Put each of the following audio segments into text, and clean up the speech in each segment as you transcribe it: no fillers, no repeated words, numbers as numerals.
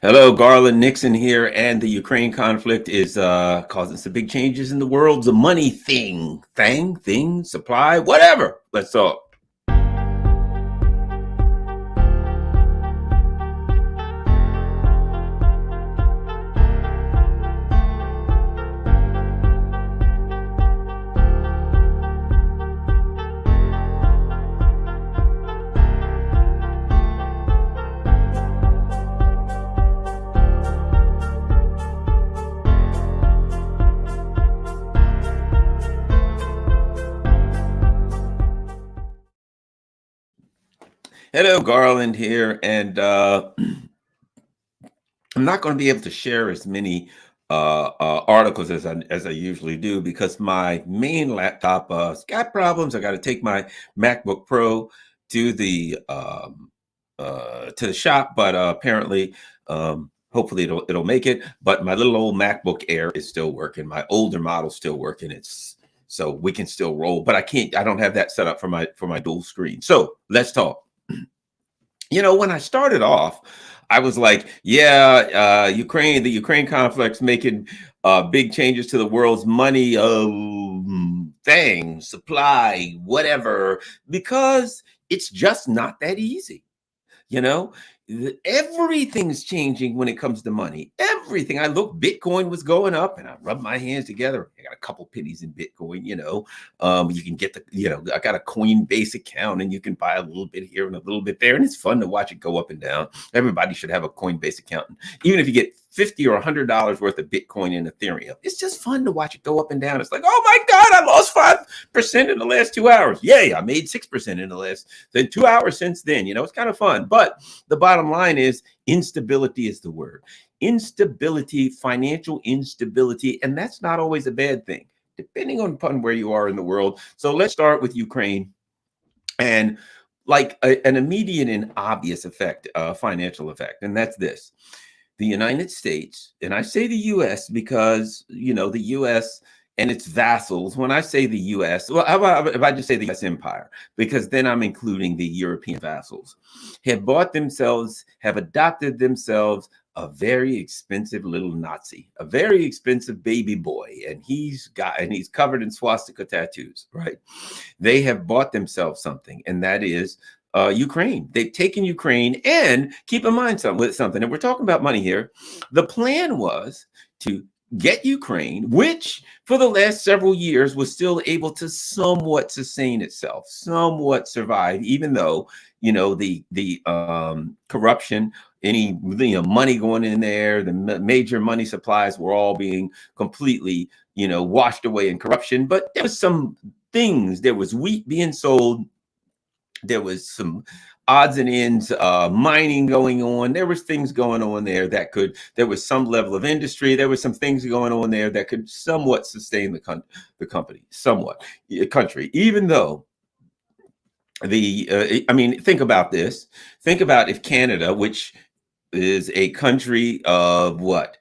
Hello, Garland Nixon here, and the Ukraine conflict is causing some big changes in the world's money thing, supply, whatever. Let's talk. Hello, Garland here, and I'm not going to be able to share as many articles as I usually do because my main laptop has got problems. I got to take my MacBook Pro to the shop, but apparently, hopefully it'll make it. But my little old MacBook Air is still working. My older model's still working. It's so we can still roll, but I can't. I don't have that set up for my dual screen. So let's talk. When I started off, I was like, yeah, the Ukraine conflict's making big changes to the world's money thing, supply, whatever, because it's just not that easy. You know, everything's changing when it comes to money. Everything. I look, Bitcoin was going up, and I rubbed my hands together. I got a couple pennies in Bitcoin. You can get I got a Coinbase account, and you can buy a little bit here and a little bit there, and it's fun to watch it go up and down. Everybody should have a Coinbase account, even if you get $50 or $100 worth of Bitcoin and Ethereum. It's just fun to watch it go up and down. It's like, oh my God, I lost 5% in the last 2 hours. Yay, I made 6% in the 2 hours since then. It's kind of fun. But the bottom line is instability is the word. Instability, financial instability, and that's not always a bad thing, depending upon where you are in the world. So let's start with Ukraine. And like an immediate and obvious effect, financial effect, and that's this. The United States, and I say the U.S. because, the U.S. and its vassals, when I say the U.S., well, how about if I just say the U.S. empire, because then I'm including the European vassals, have adopted themselves a very expensive little Nazi, a very expensive baby boy, and he's covered in swastika tattoos, right? They have bought themselves something, and that is Ukraine. They've taken Ukraine, and keep in mind something, and we're talking about money here. The plan was to get Ukraine, which for the last several years was still able to somewhat sustain itself, somewhat survive, even though the corruption, any money going in there, the major money supplies were all being completely washed away in corruption. But there was some things. There was wheat being sold. There was some odds and ends mining going on. There was things going on there there was some level of industry. There was some things going on there that could somewhat sustain the country, even though think about this. Think about if Canada, which is a country of what,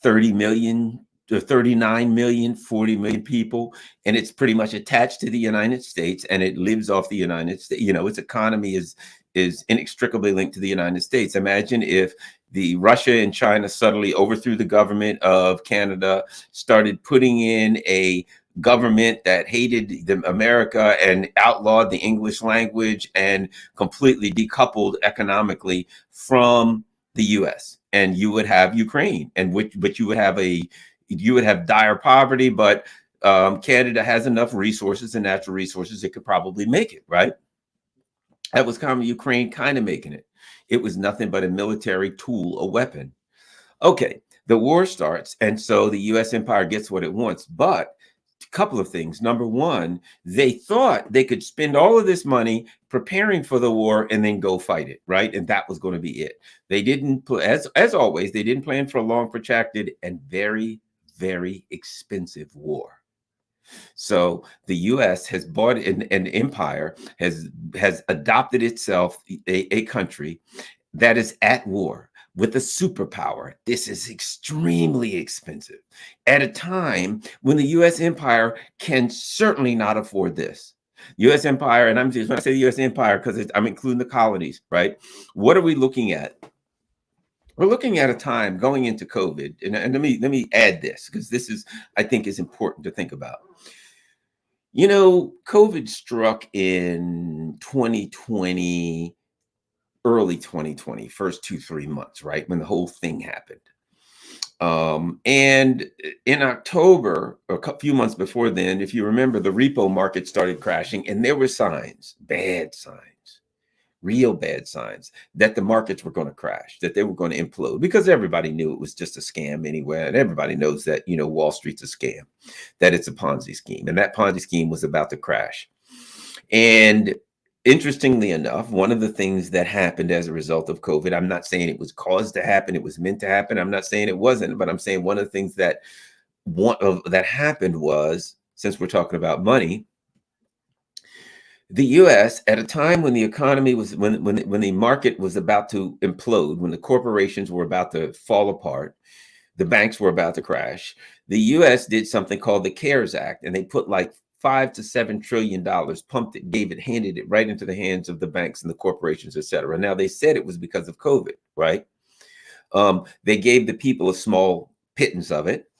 30 million, 39 million, 40 million people, and it's pretty much attached to the United States, and it lives off the United States. Its economy is inextricably linked to the United States. Imagine if the Russia and China suddenly overthrew the government of Canada, started putting in a government that hated America and outlawed the English language and completely decoupled economically from the U.S. And you would have Ukraine, but you would have dire poverty, but Canada has enough resources and natural resources, it could probably make it, right? That was kind of Ukraine kind of making it. It was nothing but a military tool, a weapon. Okay, the war starts, and so the U.S. empire gets what it wants, but a couple of things. Number one, they thought they could spend all of this money preparing for the war and then go fight it, right? And that was going to be it. They didn't, as always, they didn't plan for a long, protracted, and very, very expensive war. So the U.S. has bought an empire, has adopted itself a country that is at war with a superpower. This is extremely expensive at a time when the U.S. empire can certainly not afford this. U.S. empire, and I'm just going to say the U.S. empire because I'm including the colonies, right? What are we looking at? we're looking at a time going into COVID, and let me add this because this is, I think, is important to think about. You know, COVID struck in 2020, early 2020, first 2, 3 months, right, when the whole thing happened. And in October, a few months before then, if you remember, the repo market started crashing, and there were signs, bad signs, real bad signs that the markets were going to crash, that they were going to implode, because everybody knew it was just a scam anyway. And everybody knows that, you know, Wall Street's a scam, that it's a Ponzi scheme. And that Ponzi scheme was about to crash. And interestingly enough, one of the things that happened as a result of COVID, I'm not saying it was caused to happen, it was meant to happen. I'm not saying it wasn't, but I'm saying one of the things that that happened was, since we're talking about money, the US, at a time when the economy was, when the market was about to implode, when the corporations were about to fall apart, the banks were about to crash, the US did something called the CARES Act, and they put like $5 to $7 trillion, pumped it, gave it, handed it right into the hands of the banks and the corporations, et cetera. Now, they said it was because of COVID, right? They gave the people a small pittance of it,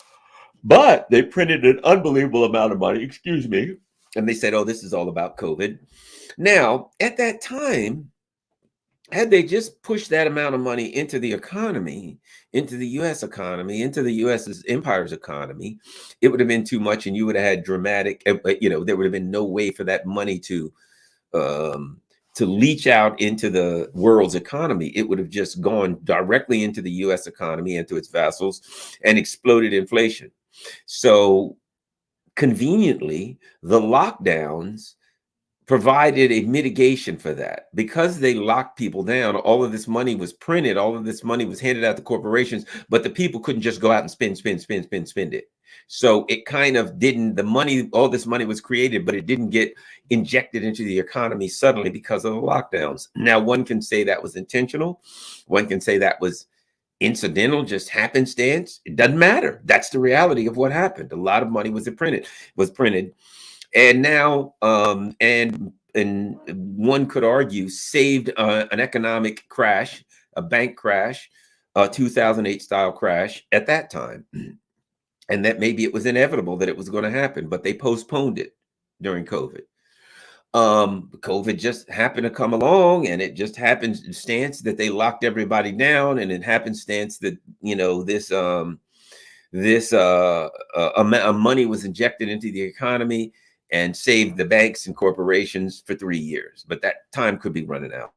but they printed an unbelievable amount of money, excuse me, and they said, oh, this is all about COVID. Now, at that time, had they just pushed that amount of money into the economy, into the US economy, into the US's empire's economy, it would have been too much, and you would have had dramatic, you know, there would have been no way for that money to leach out into the world's economy. It would have just gone directly into the US economy, into its vassals, and exploded inflation. So conveniently, the lockdowns provided a mitigation for that. Because they locked people down, all of this money was printed, all of this money was handed out to corporations, but the people couldn't just go out and spend it. So it kind of didn't, the money, all this money was created, but it didn't get injected into the economy suddenly because of the lockdowns. Now, one can say that was intentional. One can say that was incidental, just happenstance. It doesn't matter. That's the reality of what happened. A lot of money was printed, and now, and one could argue, saved an economic crash, a bank crash, a 2008 style crash at that time, and that maybe it was inevitable that it was going to happen, but they postponed it during COVID. COVID just happened to come along, and it just happenstance that they locked everybody down, and it happenstance that, you know, this amount of money was injected into the economy and saved the banks and corporations for 3 years, but that time could be running out.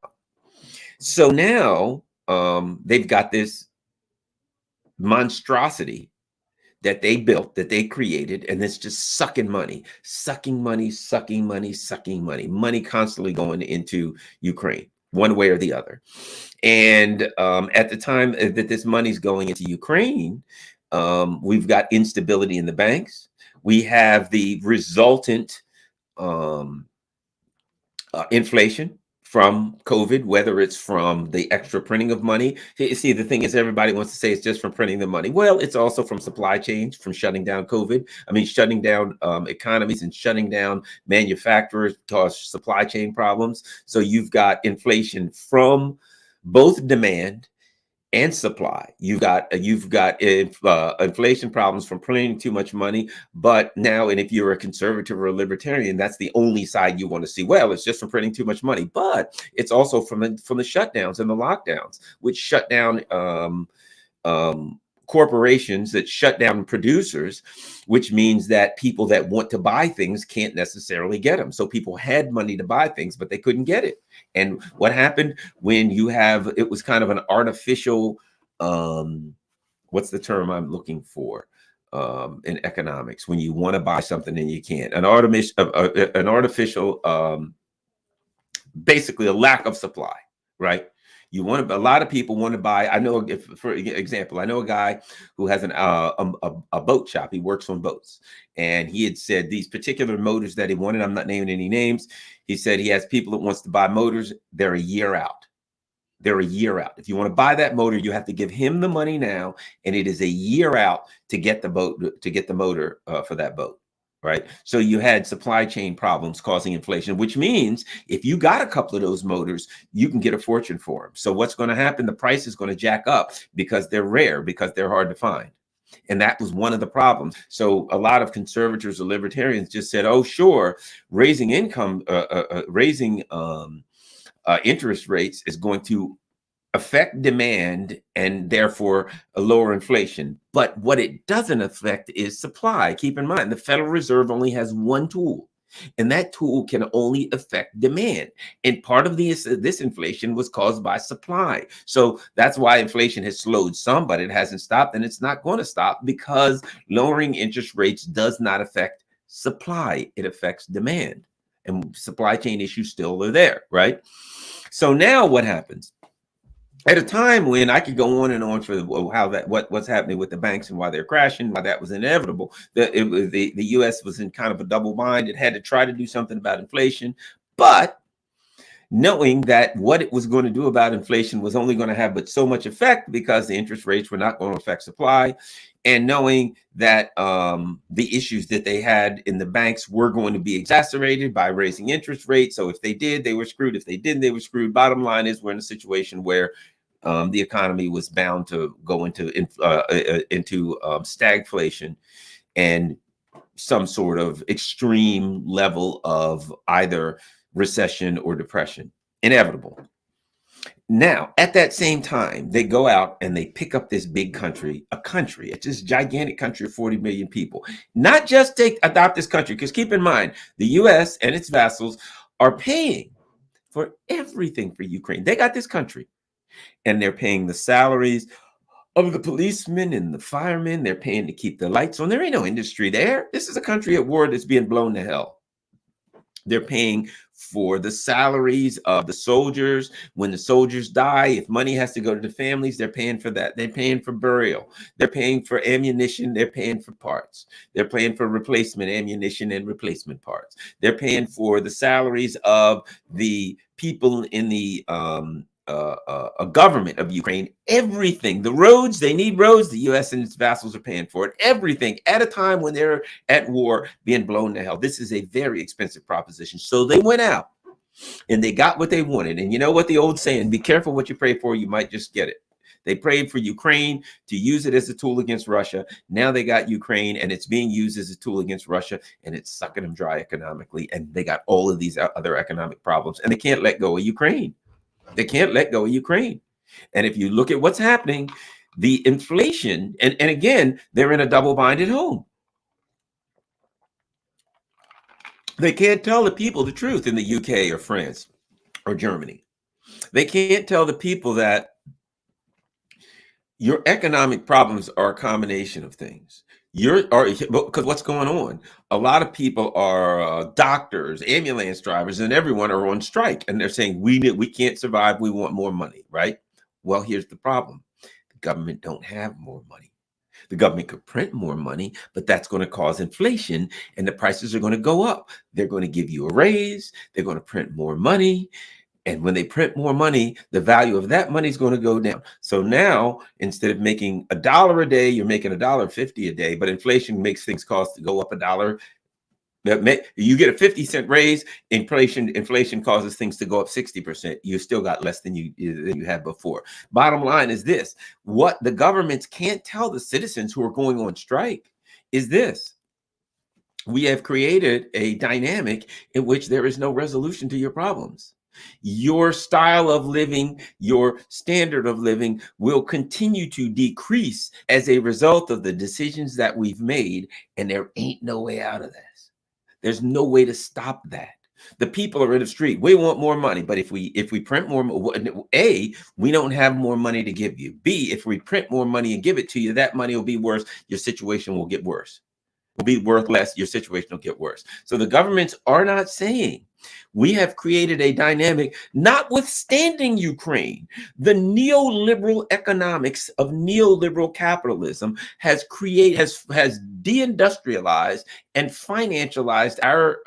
So now they've got this monstrosity that they built, that they created, and it's just sucking money, money constantly going into Ukraine, one way or the other. And at the time that this money's going into Ukraine, we've got instability in the banks. We have the resultant inflation from COVID, whether it's from the extra printing of money. See, the thing is, everybody wants to say it's just from printing the money. Well, it's also from supply chains, from shutting down COVID. I mean, shutting down economies and shutting down manufacturers cause supply chain problems. So you've got inflation from both demand and supply. You've got inflation problems from printing too much money. But now, and if you're a conservative or a libertarian, that's the only side you want to see. Well, it's just from printing too much money, but it's also from the shutdowns and the lockdowns, which shut down corporations, that shut down producers, which means that people that want to buy things can't necessarily get them. So people had money to buy things, but they couldn't get it. And what happened when you have, it was kind of an artificial, what's the term I'm looking for in economics, when you want to buy something and you can't, an artificial, basically a lack of supply, right? You want to, a lot of people want to buy. I know, if, for example, I know a guy who has a boat shop. He works on boats, and he had said these particular motors that he wanted. I'm not naming any names. He said he has people that wants to buy motors. They're a year out. They're a year out. If you want to buy that motor, you have to give him the money now, and it is a year out to get the boat, to get the motor for that boat, right? So you had supply chain problems causing inflation, which means if you got a couple of those motors, you can get a fortune for them. So what's going to happen? The price is going to jack up because they're rare, because they're hard to find. And that was one of the problems. So a lot of conservators or libertarians just said, oh, sure, raising interest rates is going to affect demand and therefore a lower inflation. But what it doesn't affect is supply. Keep in mind, the Federal Reserve only has one tool, and that tool can only affect demand. And part of this inflation was caused by supply. So that's why inflation has slowed some, but it hasn't stopped, and it's not going to stop, because lowering interest rates does not affect supply. It affects demand. And supply chain issues still are there, right? So now what happens? At a time when I could go on and on for what's happening with the banks and why they're crashing, why that was inevitable, the U.S. was in kind of a double bind. It had to try to do something about inflation, but knowing that what it was going to do about inflation was only going to have but so much effect, because the interest rates were not going to affect supply, and knowing that the issues that they had in the banks were going to be exacerbated by raising interest rates. So if they did, they were screwed. If they didn't, they were screwed. Bottom line is, we're in a situation where the economy was bound to go into stagflation and some sort of extreme level of either recession or depression. Inevitable. Now, at that same time, they go out and they pick up this big country, it's this gigantic country of 40 million people. Not just adopt this country, because keep in mind, the U.S. and its vassals are paying for everything for Ukraine. They got this country, and they're paying the salaries of the policemen and the firemen. They're paying to keep the lights on. There ain't no industry there. This is a country at war that's being blown to hell. They're paying for the salaries of the soldiers. When the soldiers die, if money has to go to the families, they're paying for that. They're paying for burial. They're paying for ammunition. They're paying for parts. They're paying for replacement ammunition and replacement parts. They're paying for the salaries of the people in the a government of Ukraine. Everything, the roads, they need roads. The U.S. and its vassals are paying for it. Everything, at a time when they're at war, being blown to hell. This is a very expensive proposition. So they went out and they got what they wanted. And you know what the old saying, be careful what you pray for, you might just get it. They prayed for Ukraine to use it as a tool against Russia. Now they got Ukraine, and it's being used as a tool against Russia, and it's sucking them dry economically. And they got all of these other economic problems, and they can't let go of Ukraine. They can't let go of Ukraine. And if you look at what's happening, the inflation, and again, they're in a double-binded home. They can't tell the people the truth in the UK or France or Germany. They can't tell the people that your economic problems are a combination of things. Because what's going on? A lot of people are doctors, ambulance drivers, and everyone are on strike, and they're saying we can't survive. We want more money, right? Well, here's the problem: the government don't have more money. The government could print more money, but that's going to cause inflation, and the prices are going to go up. They're going to give you a raise. They're going to print more money. And when they print more money, the value of that money is going to go down. So now, instead of making $1 a day, you're making $1.50 a day. But inflation makes things cost to go up $1. You get a 50-cent raise. Inflation causes things to go up 60%. You still got less than you had before. Bottom line is this: what the governments can't tell the citizens who are going on strike is this: we have created a dynamic in which there is no resolution to your problems. Your style of living, your standard of living will continue to decrease as a result of the decisions that we've made, and there ain't no way out of this. There's no way to stop that. The people are in the street. We want more money, but if we print more, A, we don't have more money to give you. B, if we print more money and give it to you, that money will be worse. Your situation will get worse. Will be worth less. Your situation will get worse. So the governments are not saying. We have created a dynamic, notwithstanding Ukraine. The neoliberal economics of neoliberal capitalism has deindustrialized and financialized our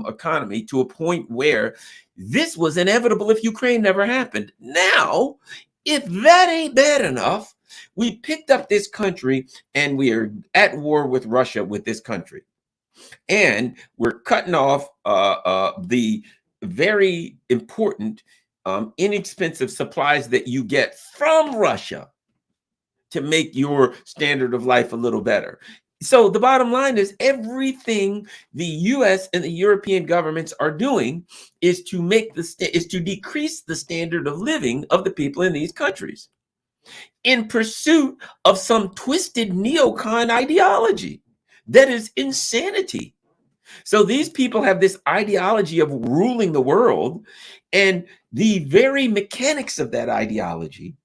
economy to a point where this was inevitable if Ukraine never happened. Now, if that ain't bad enough, we picked up this country and we are at war with Russia with this country. And we're cutting off the very important, inexpensive supplies that you get from Russia to make your standard of life a little better. So the bottom line is everything the US and the European governments are doing is to is to decrease the standard of living of the people in these countries in pursuit of some twisted neocon ideology that is insanity. So these people have this ideology of ruling the world, and the very mechanics of that ideology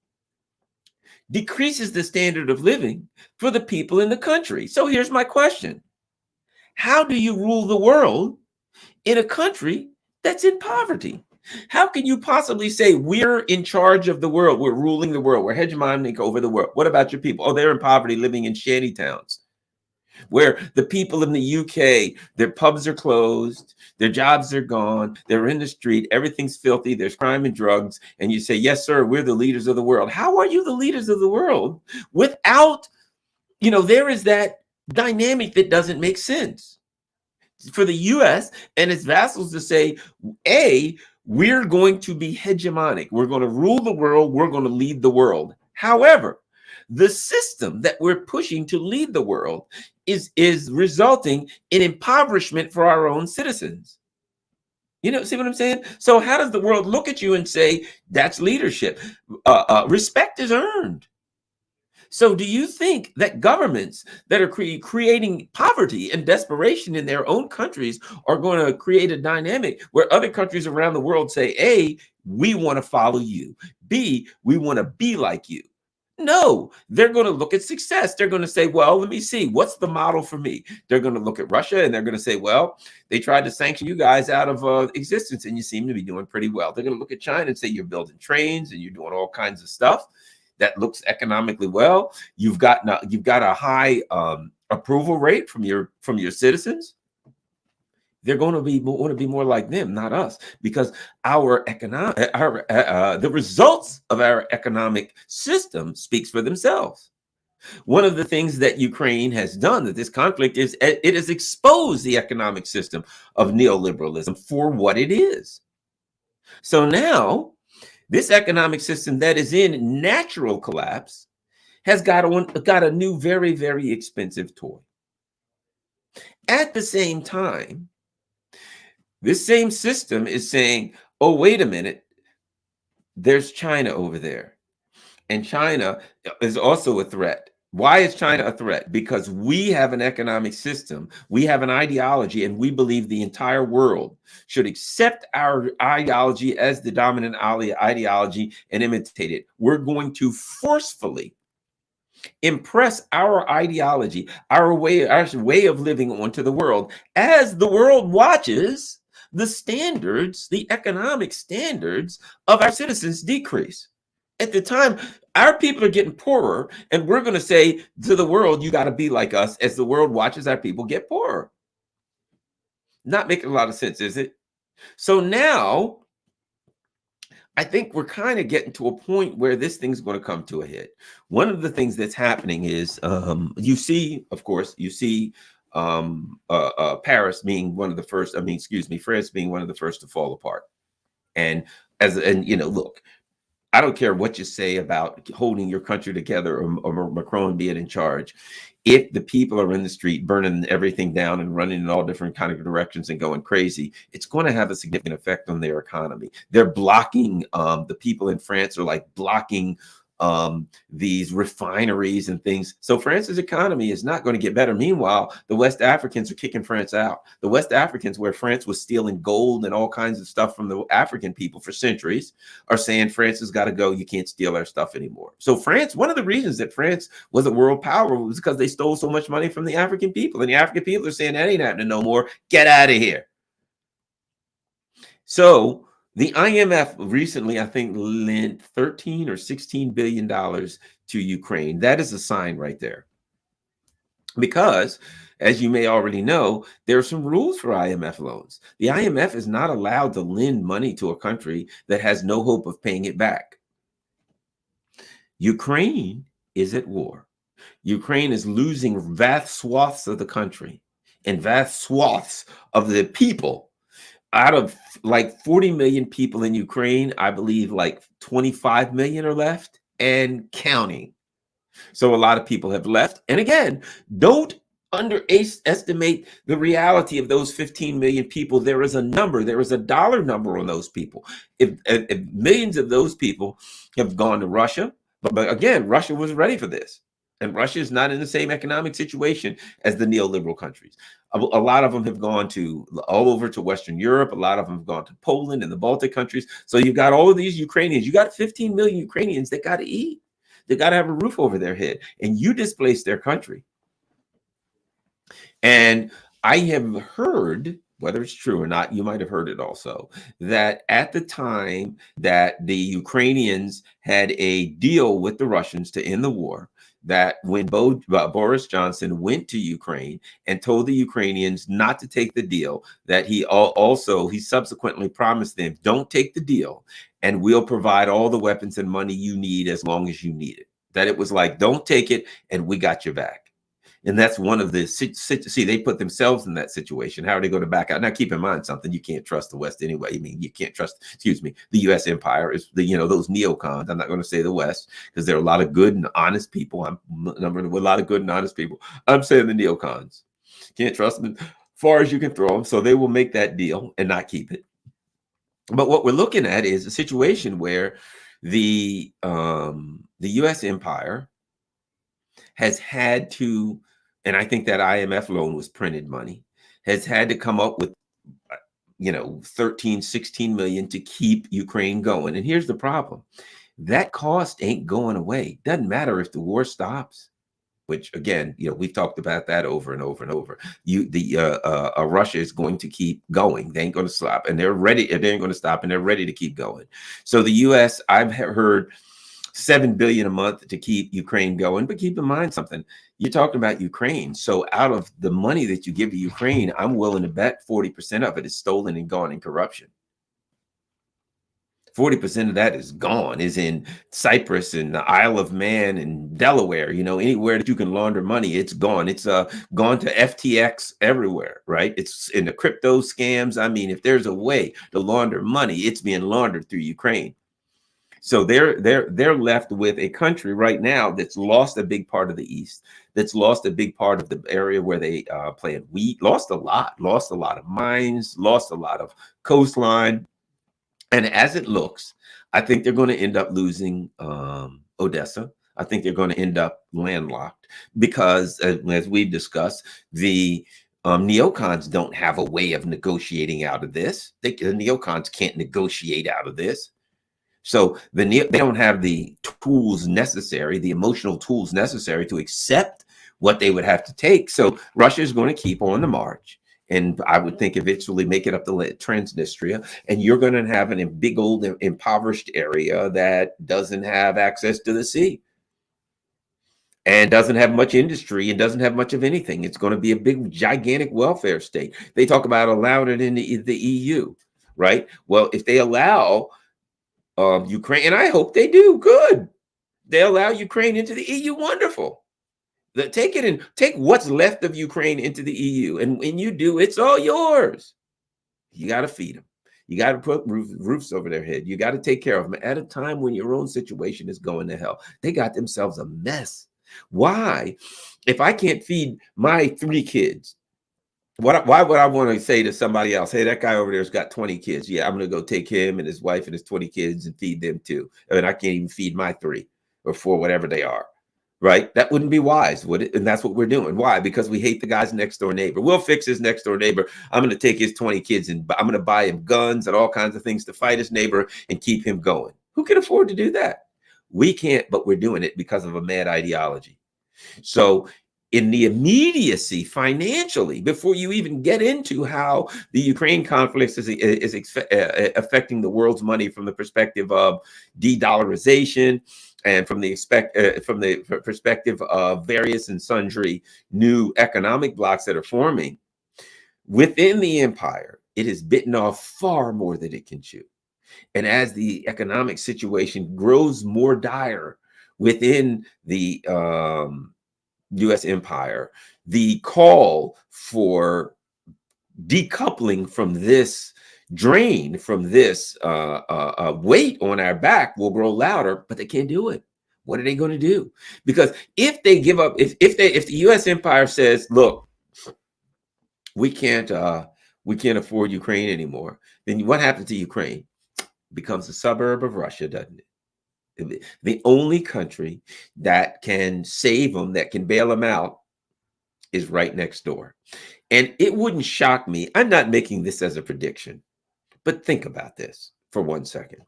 decreases the standard of living for the people in the country. So here's my question. How do you rule the world in a country that's in poverty? How can you possibly say we're in charge of the world, we're ruling the world, we're hegemonic over the world? What about your people? Oh, they're in poverty living in shanty towns, where the people in the UK, their pubs are closed, their jobs are gone, they're in the street, everything's filthy, there's crime and drugs, and you say, yes, sir, we're the leaders of the world. How are you the leaders of the world without, there is that dynamic that doesn't make sense for the US and its vassals to say, we're going to be hegemonic, we're going to rule the world, we're going to lead the world. However, the system that we're pushing to lead the world is resulting in impoverishment for our own citizens. See what I'm saying? So how does the world look at you and say that's leadership? Respect is earned. So do you think that governments that are creating poverty and desperation in their own countries are going to create a dynamic where other countries around the world say, A, we want to follow you, B, we want to be like you? No, they're going to look at success. They're going to say, well, let me see, what's the model for me? They're going to look at Russia and they're going to say, well, they tried to sanction you guys out of existence and you seem to be doing pretty well. They're going to look at China and say, you're building trains and you're doing all kinds of stuff that looks economically well. You've got a high approval rate from your citizens. They're going to want to be more like them, not us, because the results of our economic system speaks for themselves. One of the things that Ukraine has done, that this conflict is, it has exposed the economic system of neoliberalism for what it is. So now, this economic system that is in natural collapse has got a new, very, very expensive toy. At the same time, this same system is saying, oh, wait a minute, there's China over there. And China is also a threat. Why is China a threat? Because we have an economic system, we have an ideology, and we believe the entire world should accept our ideology as the dominant ideology and imitate it. We're going to forcefully impress our ideology, our way of living onto the world, as the world watches the standards, the economic standards of our citizens decrease. At the time, our people are getting poorer, and we're going to say to the world, you got to be like us, as the world watches our people get poorer. Not making a lot of sense, is it? So now, I think we're kind of getting to a point where this thing's going to come to a head. One of the things that's happening is, you see Paris being one of the first, France being one of the first to fall apart. And look, I don't care what you say about holding your country together or Macron being in charge. If the people are in the street burning everything down and running in all different kind of directions and going crazy, it's going to have a significant effect on their economy. They're blocking, the people in France are like blocking these refineries and things. So France's economy is not going to get better. Meanwhile, the West Africans are kicking France out. The West Africans, where France was stealing gold and all kinds of stuff from the African people for centuries, are saying France has got to go. You can't steal our stuff anymore. So France, one of the reasons that France was a world power was because they stole so much money from the African people. And the African people are saying that ain't happening no more. Get out of here. So the IMF recently, I think, lent $13 or $16 billion to Ukraine. That is a sign right there. Because, as you may already know, there are some rules for IMF loans. The IMF is not allowed to lend money to a country that has no hope of paying it back. Ukraine is at war. Ukraine is losing vast swaths of the country. and vast swaths of the people. Out of like 40 million people in Ukraine, I believe like 25 million are left and counting. So a lot of people have left. And again, don't underestimate the reality of those 15 million people. There is a number, there is a dollar number on those people. If millions of those people have gone to Russia, but again, Russia was ready for this. And Russia is not in the same economic situation as the neoliberal countries. A lot of them have gone to all over to Western Europe. A lot of them have gone to Poland and the Baltic countries. So you've got all of these Ukrainians. You got 15 million Ukrainians that got to eat. They got to have a roof over their head, and you displaced their country. And I have heard, whether it's true or not, you might have heard it also, that at the time that the Ukrainians had a deal with the Russians to end the war, that when Boris Johnson went to Ukraine and told the Ukrainians not to take the deal, that he subsequently promised them, don't take the deal, and we'll provide all the weapons and money you need as long as you need it. That it was like, don't take it, and we got your back. And that's one of the, see, they put themselves in that situation. How are they going to back out? Now, keep in mind something, you can't trust the West anyway. I mean, you can't trust, the U.S. empire is those neocons. I'm not going to say the West, because there are a lot of good and honest people. I'm numbering with a lot of good and honest people. I'm saying the neocons. Can't trust them as far as you can throw them. So they will make that deal and not keep it. But what we're looking at is a situation where the U.S. empire has had to, and I think that IMF loan was printed money, has had to come up with 13, 16 million to keep Ukraine going. And here's the problem. That cost ain't going away. Doesn't matter if the war stops, which again, we've talked about that over and over and over. Russia is going to keep going. They ain't going to stop, and they're ready. They ain't going to stop, and they're ready to keep going. So the U.S., I've heard $7 billion a month to keep Ukraine going. But keep in mind something, you're talking about Ukraine. So out of the money that you give to Ukraine, I'm willing to bet 40% of it is stolen and gone in corruption. 40% of that is gone, is in Cyprus and the Isle of Man and Delaware, anywhere that you can launder money, it's gone. It's gone to FTX everywhere, right? It's in the crypto scams. I mean, if there's a way to launder money, it's being laundered through Ukraine. So they're left with a country right now that's lost a big part of the East, that's lost a big part of the area where they plant wheat, lost a lot of mines, lost a lot of coastline. And as it looks, I think they're going to end up losing Odessa. I think they're going to end up landlocked because, as we've discussed, the neocons don't have a way of negotiating out of this. The neocons can't negotiate out of this. So they don't have the tools necessary, the emotional tools necessary to accept what they would have to take. So Russia is going to keep on the march. And I would think eventually make it up to Transnistria. And you're going to have a big old impoverished area that doesn't have access to the sea and doesn't have much industry and doesn't have much of anything. It's going to be a big, gigantic welfare state. They talk about allowing it in the EU, right? Well, if they allow Ukraine, and I hope they do, good. They allow Ukraine into the EU, wonderful. Take it and take what's left of Ukraine into the EU. And when you do, it's all yours. You got to feed them. You got to put roofs over their head. You got to take care of them at a time when your own situation is going to hell. They got themselves a mess. Why? If I can't feed my 3 kids, why would I want to say to somebody else, hey, that guy over there's got 20 kids. Yeah, I'm going to go take him and his wife and his 20 kids and feed them too. I mean, I can't even feed my 3 or 4, whatever they are. Right? That wouldn't be wise, would it? And that's what we're doing. Why? Because we hate the guy's next door neighbor. We'll fix his next door neighbor. I'm going to take his 20 kids and I'm going to buy him guns and all kinds of things to fight his neighbor and keep him going. Who can afford to do that? We can't, but we're doing it because of a mad ideology. So in the immediacy financially, before you even get into how the Ukraine conflict is affecting the world's money from the perspective of de-dollarization, and from the perspective of various and sundry new economic blocks that are forming within the empire, it has bitten off far more than it can chew. And as the economic situation grows more dire within the US empire, the call for decoupling from this drain, from this weight on our back will grow louder, but they can't do it. What are they going to do? Because if they give up, if the US empire says, look, we can't afford Ukraine anymore, then what happens to Ukraine? It becomes a suburb of Russia, doesn't it? The only country that can save them, that can bail them out, is right next door. And it wouldn't shock me. I'm not making this as a prediction, but think about this for 1 second.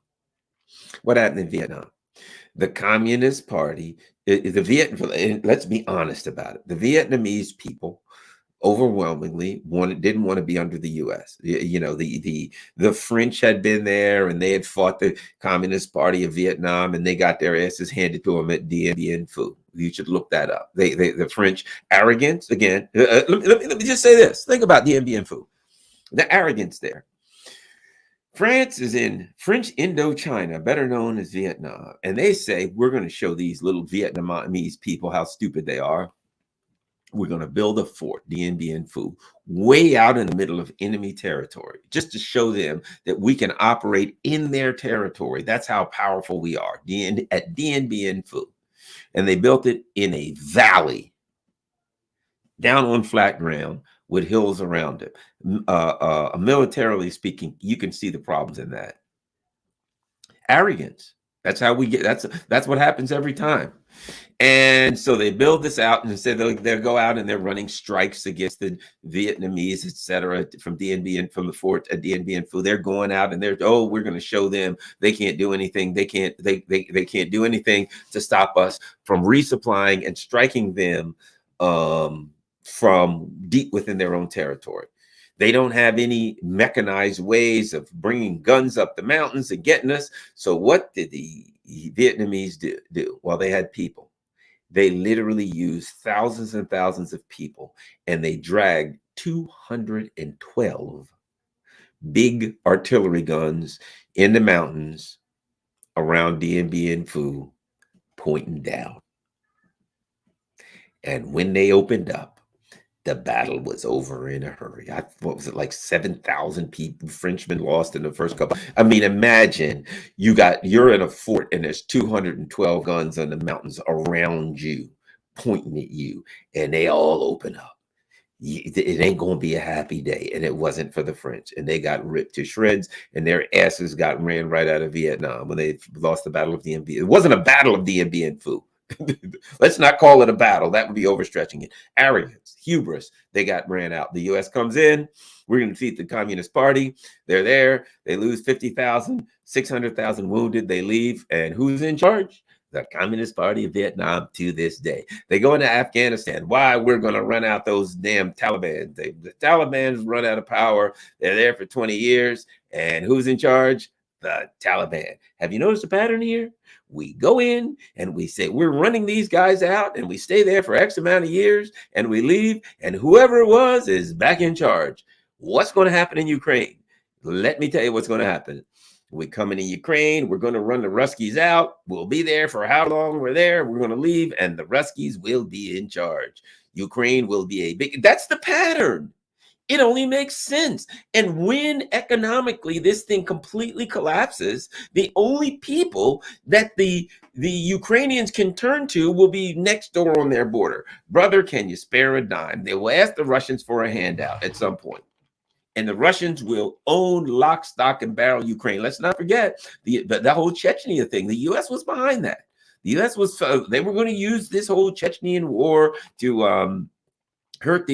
What happened in Vietnam? The Communist Party, let's be honest about it. The Vietnamese people overwhelmingly didn't want to be under the U.S. You know, the French had been there and they had fought the Communist Party of Vietnam, and they got their asses handed to them at Dien Bien Phu. You should look that up. The French arrogance again. Let me just say this. Think about Dien Bien Phu. The arrogance there. France is in French Indochina, better known as Vietnam, and they say, we're going to show these little Vietnamese people how stupid they are. We're going to build a fort, Dien Bien Phu, way out in the middle of enemy territory, just to show them that we can operate in their territory. That's how powerful we are, at Dien Bien Phu. And they built it in a valley, down on flat ground, with hills around it. Militarily speaking, you can see the problems in that. Arrogance. That's how we get. That's what happens every time. And so they build this out, and instead they'll go out and they're running strikes against the Vietnamese, etc., from the fort at Dien Bien Phu. They're going out and we're going to show them they can't do anything. They can't do anything to stop us from resupplying and striking them from deep within their own territory. They don't have any mechanized ways of bringing guns up the mountains and getting us. So what did the Vietnamese do? Well, they had people. They literally used thousands and thousands of people, and they dragged 212 big artillery guns in the mountains around Dien Bien Phu, pointing down. And when they opened up, the battle was over in a hurry. What was it, like 7,000 people, Frenchmen lost in the first couple. I mean, imagine you're in a fort and there's 212 guns on the mountains around you, pointing at you, and they all open up. It ain't going to be a happy day. And it wasn't for the French. And they got ripped to shreds, and their asses got ran right out of Vietnam when they lost the Battle of Dien Bien. It wasn't a battle of Dien Bien Phu. Let's not call it a battle. That would be overstretching it. Arrogance, hubris. They got ran out. The U.S. comes in. We're going to defeat the Communist Party. They're there. They lose 50,000, 600,000 wounded. They leave. And who's in charge? The Communist Party of Vietnam to this day. They go into Afghanistan. Why? We're going to run out those damn Taliban. The Taliban's run out of power. They're there for 20 years. And who's in charge? The Taliban. Have you noticed a pattern here? We go in and we say, we're running these guys out, and we stay there for X amount of years, and we leave, and whoever it was is back in charge. What's going to happen in Ukraine? Let me tell you what's going to happen. We come into Ukraine, we're going to run the Ruskies out. We'll be there for how long we're there. We're going to leave, and the Ruskies will be in charge. Ukraine will be that's the pattern. It only makes sense. And when economically this thing completely collapses, the only people that the Ukrainians can turn to will be next door on their border. Brother, can you spare a dime? They will ask the Russians for a handout at some point. And the Russians will own lock, stock, and barrel Ukraine. Let's not forget the whole Chechnya thing. The U.S. was behind that. The U.S. was, they were going to use this whole Chechnyan war to hurt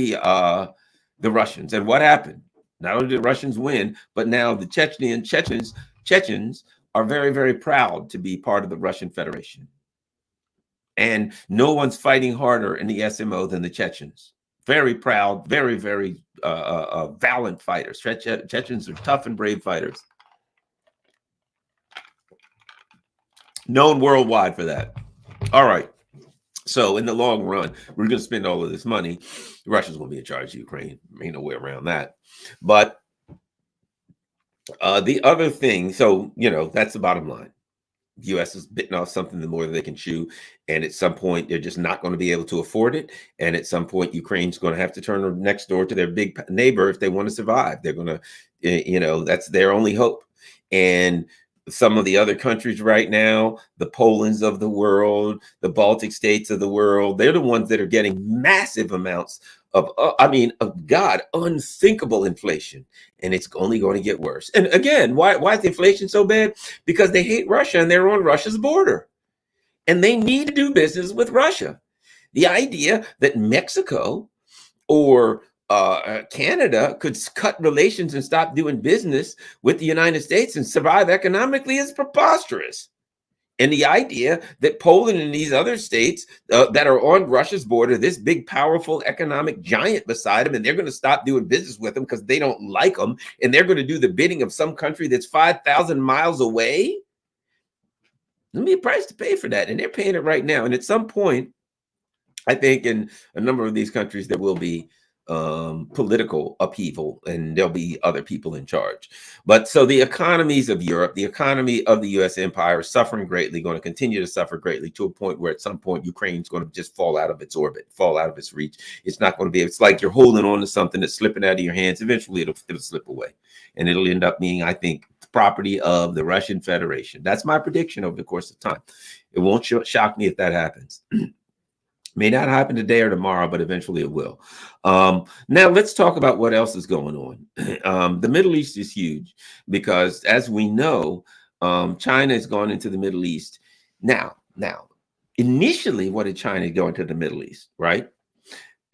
the Russians. And what happened? Not only did the Russians win, but now the Chechens are very, very proud to be part of the Russian Federation. And no one's fighting harder in the SMO than the Chechens. Very proud, very, very valiant fighters. Chechens are tough and brave fighters. Known worldwide for that. All right. So in the long run, we're going to spend all of this money. The Russians will be in charge of Ukraine. Ain't no way around that. But the other thing, so, that's the bottom line. The U.S. is bitten off something the more they can chew, and at some point they're just not going to be able to afford it. And at some point, Ukraine's going to have to turn next door to their big neighbor if they want to survive. They're going to, that's their only hope. And some of the other countries right now, the Polands of the world, the Baltic states of the world, they're the ones that are getting massive amounts of, unthinkable inflation. And it's only going to get worse. And again, why is the inflation so bad? Because they hate Russia and they're on Russia's border. And they need to do business with Russia. The idea that Mexico or Canada could cut relations and stop doing business with the United States and survive economically is preposterous. And the idea that Poland and these other states that are on Russia's border, this big, powerful economic giant beside them, and they're going to stop doing business with them because they don't like them, and they're going to do the bidding of some country that's 5,000 miles away. There'll be a price to pay for that, and they're paying it right now. And at some point, I think in a number of these countries, there will be political upheaval and there'll be other people in charge. But so the economies of Europe, the economy of the US empire is suffering greatly, going to continue to suffer greatly to a point where at some point Ukraine's going to just fall out of its orbit, fall out of its reach. It's not going to be, it's like you're holding on to something that's slipping out of your hands. Eventually it'll slip away and it'll end up being, I think, property of the Russian Federation. That's my prediction over the course of time. It won't shock me if that happens. May not happen today or tomorrow, but eventually it will. Now let's talk about what else is going on. The Middle East is huge because, as we know, China has gone into the Middle East. Now, initially, what did China go into the Middle East, right?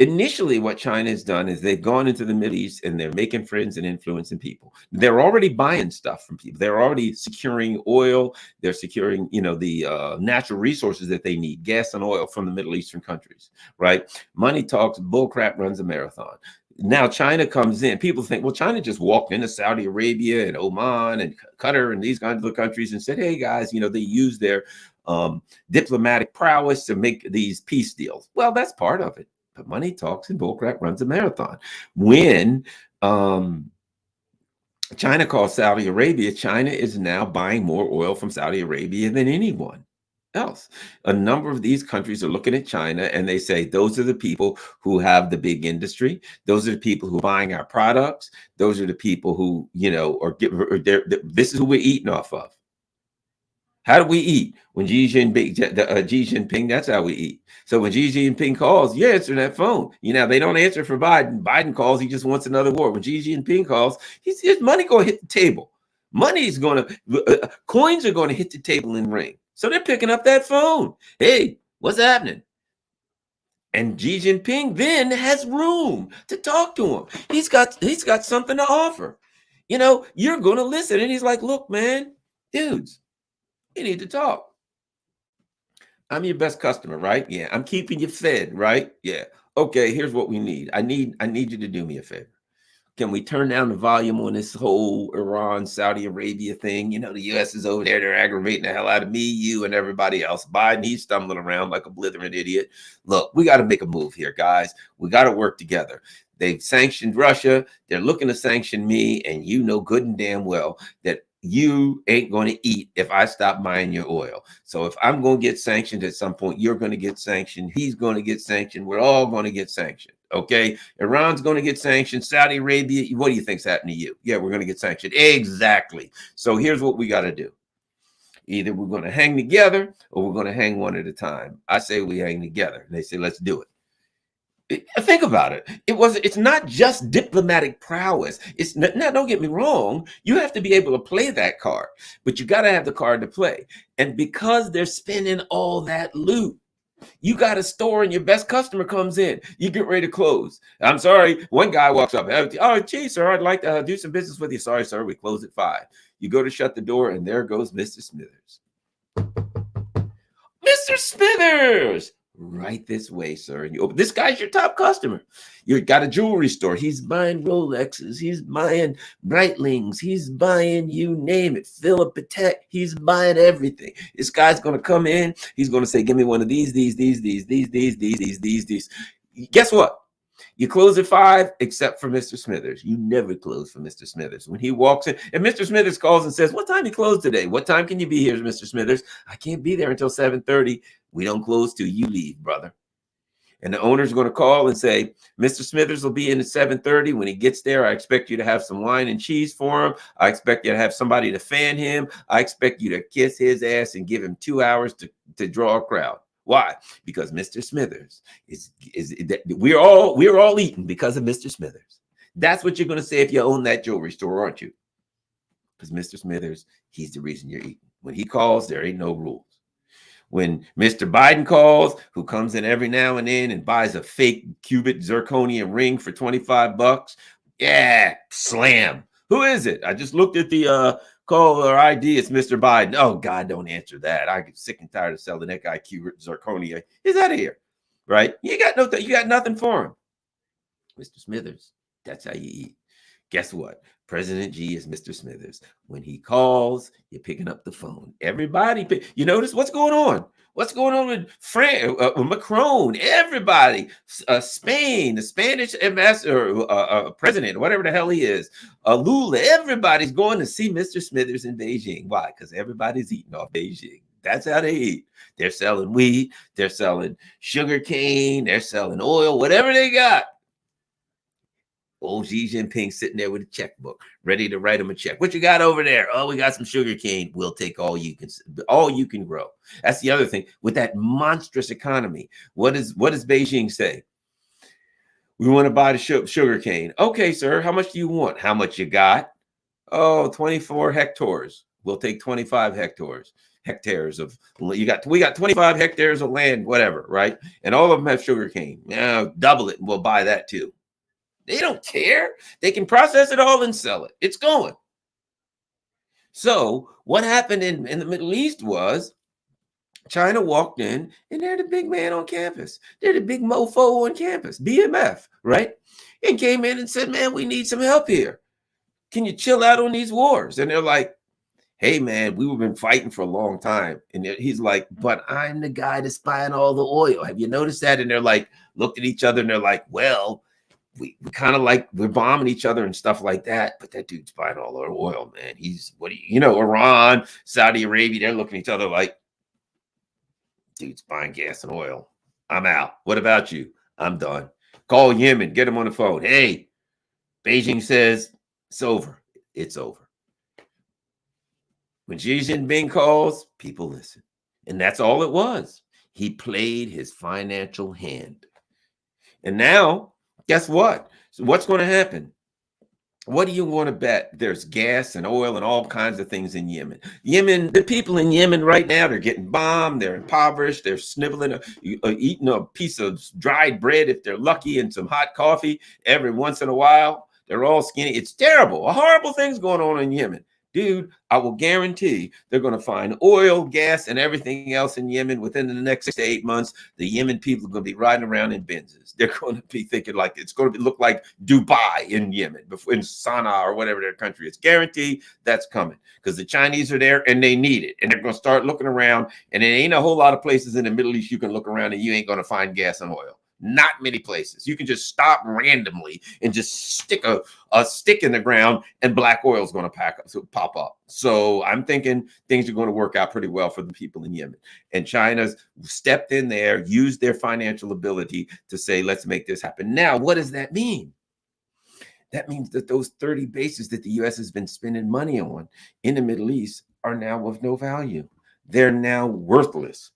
Initially, what China has done is they've gone into the Middle East and they're making friends and influencing people. They're already buying stuff from people. They're already securing oil. They're securing, the natural resources that they need, gas and oil from the Middle Eastern countries, right? Money talks, bullcrap runs a marathon. Now China comes in. People think, well, China just walked into Saudi Arabia and Oman and Qatar and these kinds of countries and said, hey, guys, they use their diplomatic prowess to make these peace deals. Well, that's part of it. But money talks and bullcrap runs a marathon. When China calls Saudi Arabia, China is now buying more oil from Saudi Arabia than anyone else. A number of these countries are looking at China and they say, those are the people who have the big industry. Those are the people who are buying our products. Those are the people who, this is who we're eating off of. How do we eat? When Xi Jinping, that's how we eat. So when Xi Jinping calls, you answer that phone. They don't answer for Biden. Biden calls, he just wants another war. When Xi Jinping calls, his money going to hit the table. Money's going to, coins are going to hit the table and ring. So they're picking up that phone. Hey, what's happening? And Xi Jinping then has room to talk to him. He's got something to offer. You're going to listen. And he's like, look, man, dudes, you need to talk. I'm your best customer, right? Yeah. I'm keeping you fed, right? Yeah. Okay, here's what we need. I need you to do me a favor. Can we turn down the volume on this whole Iran, Saudi Arabia thing? The U.S. is over there. They're aggravating the hell out of me, you, and everybody else. Biden, he's stumbling around like a blithering idiot. Look, we got to make a move here, guys. We got to work together. They've sanctioned Russia. They're looking to sanction me. And you know good and damn well that you ain't going to eat if I stop buying your oil. So if I'm going to get sanctioned at some point, you're going to get sanctioned. He's going to get sanctioned. We're all going to get sanctioned. Okay. Iran's going to get sanctioned. Saudi Arabia. What do you think's happening to you? Yeah, we're going to get sanctioned. Exactly. So here's what we got to do. Either we're going to hang together or we're going to hang one at a time. I say we hang together. And they say, let's do it. Think about it. It's not just diplomatic prowess. Now, don't get me wrong. You have to be able to play that card, but you got to have the card to play. And because they're spending all that loot, you got a store and your best customer comes in. You get ready to close. I'm sorry. One guy walks up. Oh, gee, sir, I'd like to do some business with you. Sorry, sir. We close at 5. You go to shut the door and there goes Mr. Smithers. Mr. Smithers. Right this way, sir. And you open. This guy's your top customer. You've got a jewelry store. He's buying Rolexes. He's buying Breitlings. He's buying, you name it, Philip Patek. He's buying everything. This guy's going to come in. He's going to say, give me one of these. Guess what? You close at 5, except for Mr. Smithers. You never close for Mr. Smithers. When he walks in, and Mr. Smithers calls and says, "What time you close today? What time can you be here, Mr. Smithers?" "I can't be there until 7:30. "We don't close till you leave, brother." And the owner's going to call and say, "Mr. Smithers will be in at 7:30. When he gets there, I expect you to have some wine and cheese for him. I expect you to have somebody to fan him. I expect you to kiss his ass and give him 2 hours to draw a crowd." Why? Because Mr. Smithers we're all eating because of Mr. Smithers. That's what you're going to say if you own that jewelry store, aren't you? Because Mr. Smithers, he's the reason you're eating. When he calls, there ain't no rules. When Mr. Biden calls, who comes in every now and then and buys a fake cubic zirconium ring for $25, yeah, slam. Who is it? I just looked at the caller ID. It's Mr. Biden. Oh, God, don't answer that. I get sick and tired of selling that guy cubic zirconia. He's out of here, right? You got nothing for him. Mr. Smithers, that's how you eat. Guess what? President G is Mr. Smithers. When he calls, you're picking up the phone. Everybody, you notice what's going on? What's going on with Macron? Everybody, Spain, the Spanish ambassador, president, whatever the hell he is, Lula, everybody's going to see Mr. Smithers in Beijing. Why? Because everybody's eating off Beijing. That's how they eat. They're selling wheat, they're selling sugar cane, they're selling oil, whatever they got. Old Xi Jinping sitting there with a checkbook, ready to write him a check. "What you got over there?" "Oh, we got some sugar cane." "We'll take all you can grow." That's the other thing with that monstrous economy. What does Beijing say? "We want to buy the sugar cane." "Okay, sir. How much do you want?" "How much you got?" "Oh, 24 hectares. We'll take 25 hectares of we got 25 hectares of land, whatever, right? And all of them have sugar cane. Now double it and we'll buy that too." They don't care. They can process it all and sell it. It's going. So what happened in the Middle East was China walked in and they're the big man on campus. They're the big mofo on campus, BMF, right? And came in and said, "Man, we need some help here. Can you chill out on these wars?" And they're like, "Hey, man, we've been fighting for a long time." And he's like, "But I'm the guy that's buying all the oil. Have you noticed that?" And they're like, looked at each other and they're like, "Well, we kind of like we're bombing each other and stuff like that, but that dude's buying all our oil, man. He's Iran, Saudi Arabia, they're looking at each other like, dude's buying gas and oil. I'm out. What about you?" "I'm done." "Call Yemen, get him on the phone." "Hey, Beijing says it's over." It's over. When Xi Jinping calls, people listen. And that's all it was. He played his financial hand. And now, guess what? So what's going to happen? What do you want to bet? There's gas and oil and all kinds of things in Yemen. The people in Yemen right now, they're getting bombed, they're impoverished, they're sniveling, eating a piece of dried bread if they're lucky and some hot coffee every once in a while. They're all skinny. It's terrible. Horrible things going on in Yemen. Dude, I will guarantee they're going to find oil, gas, and everything else in Yemen within the next 6 to 8 months. The Yemen people are going to be riding around in Benzes. They're going to be thinking like it's going to look like Dubai in Yemen, in Sana'a or whatever their country is. Guarantee that's coming because the Chinese are there and they need it. And they're going to start looking around. And there ain't a whole lot of places in the Middle East you can look around and you ain't going to find gas and oil. Not many places. You can just stop randomly and just stick a stick in the ground and black oil is going to pop up. So I'm thinking things are going to work out pretty well for the people in Yemen. And China's stepped in there, used their financial ability to say, let's make this happen. Now, what does that mean? That means that those 30 bases that the U.S. has been spending money on in the Middle East are now of no value. They're now worthless.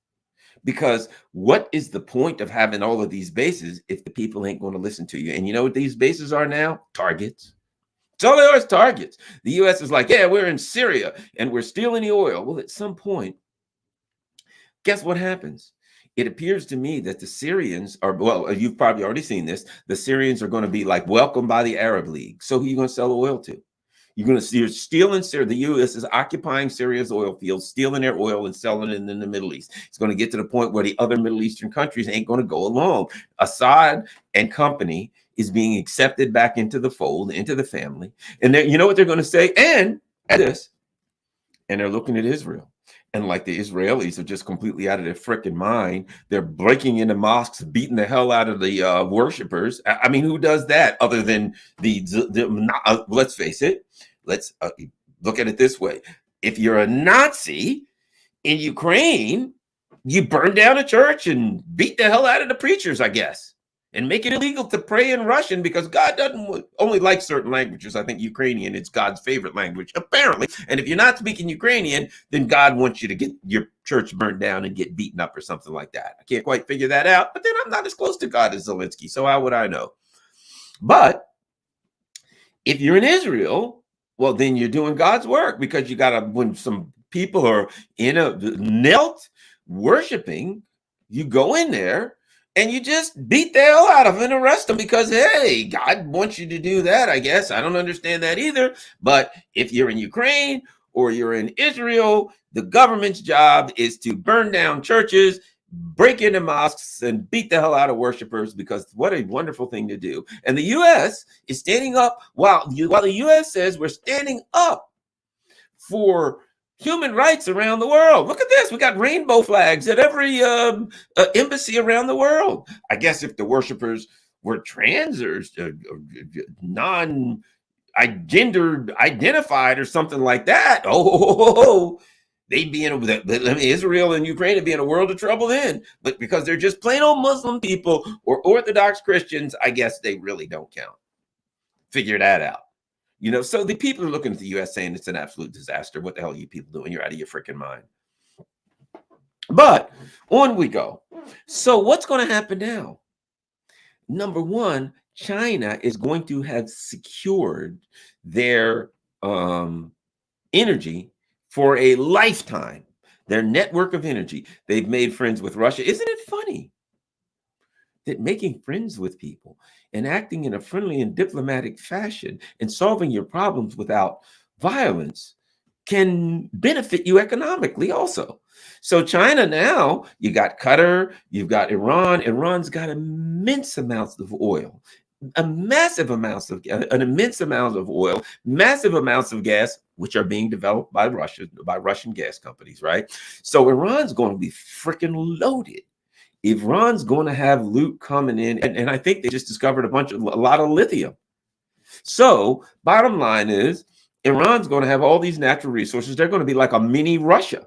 Because what is the point of having all of these bases if the people ain't going to listen to you? And you know what these bases are now? Targets. It's all they are is targets. The U.S. is like, yeah, we're in Syria and we're stealing the oil. Well, at some point, guess what happens? It appears to me that the Syrians are, well, you've probably already seen this. The Syrians are going to be like welcomed by the Arab League. So who are you going to sell oil to? You're stealing Syria. The U.S. is occupying Syria's oil fields, stealing their oil and selling it in the Middle East. It's going to get to the point where the other Middle Eastern countries ain't going to go along. Assad and company is being accepted back into the fold, into the family. And you know what they're going to say? And at this, and they're looking at Israel. And like the Israelis are just completely out of their freaking mind. They're breaking into mosques, beating the hell out of the worshipers. I mean, who does that other than let's face it, let's look at it this way. If you're a Nazi in Ukraine, you burn down a church and beat the hell out of the preachers, I guess, and make it illegal to pray in Russian because God doesn't only like certain languages. I think Ukrainian is God's favorite language, apparently. And if you're not speaking Ukrainian, then God wants you to get your church burned down and get beaten up or something like that. I can't quite figure that out, but then I'm not as close to God as Zelensky, so how would I know? But if you're in Israel, well, then you're doing God's work, because you got to, when some people are knelt worshiping, you go in there and you just beat the hell out of them and arrest them because, hey, God wants you to do that, I guess. I don't understand that either. But if you're in Ukraine or you're in Israel, the government's job is to burn down churches, break into mosques, and beat the hell out of worshipers, because what a wonderful thing to do. And the U.S. is standing up while the U.S. says we're standing up for human rights around the world. Look at this. We got rainbow flags at every embassy around the world. I guess if the worshipers were trans or non-gendered identified or something like that, they'd be in Israel and Ukraine would be in a world of trouble then. But because they're just plain old Muslim people or Orthodox Christians, I guess they really don't count. Figure that out. So the people are looking at the U.S. saying it's an absolute disaster. What the hell are you people doing? You're out of your freaking mind. But on we go. So what's going to happen now? Number one, China is going to have secured their energy for a lifetime, their network of energy. They've made friends with Russia. Isn't it funny that making friends with people and acting in a friendly and diplomatic fashion and solving your problems without violence can benefit you economically also? So China now, you got Qatar, you've got Iran. Iran's got immense amounts of oil, immense amounts of oil, massive amounts of gas, which are being developed by Russian gas companies, right? So Iran's going to be freaking loaded. Iran's going to have loot coming in, and I think they just discovered a lot of lithium. So bottom line is, Iran's going to have all these natural resources. They're going to be like a mini Russia.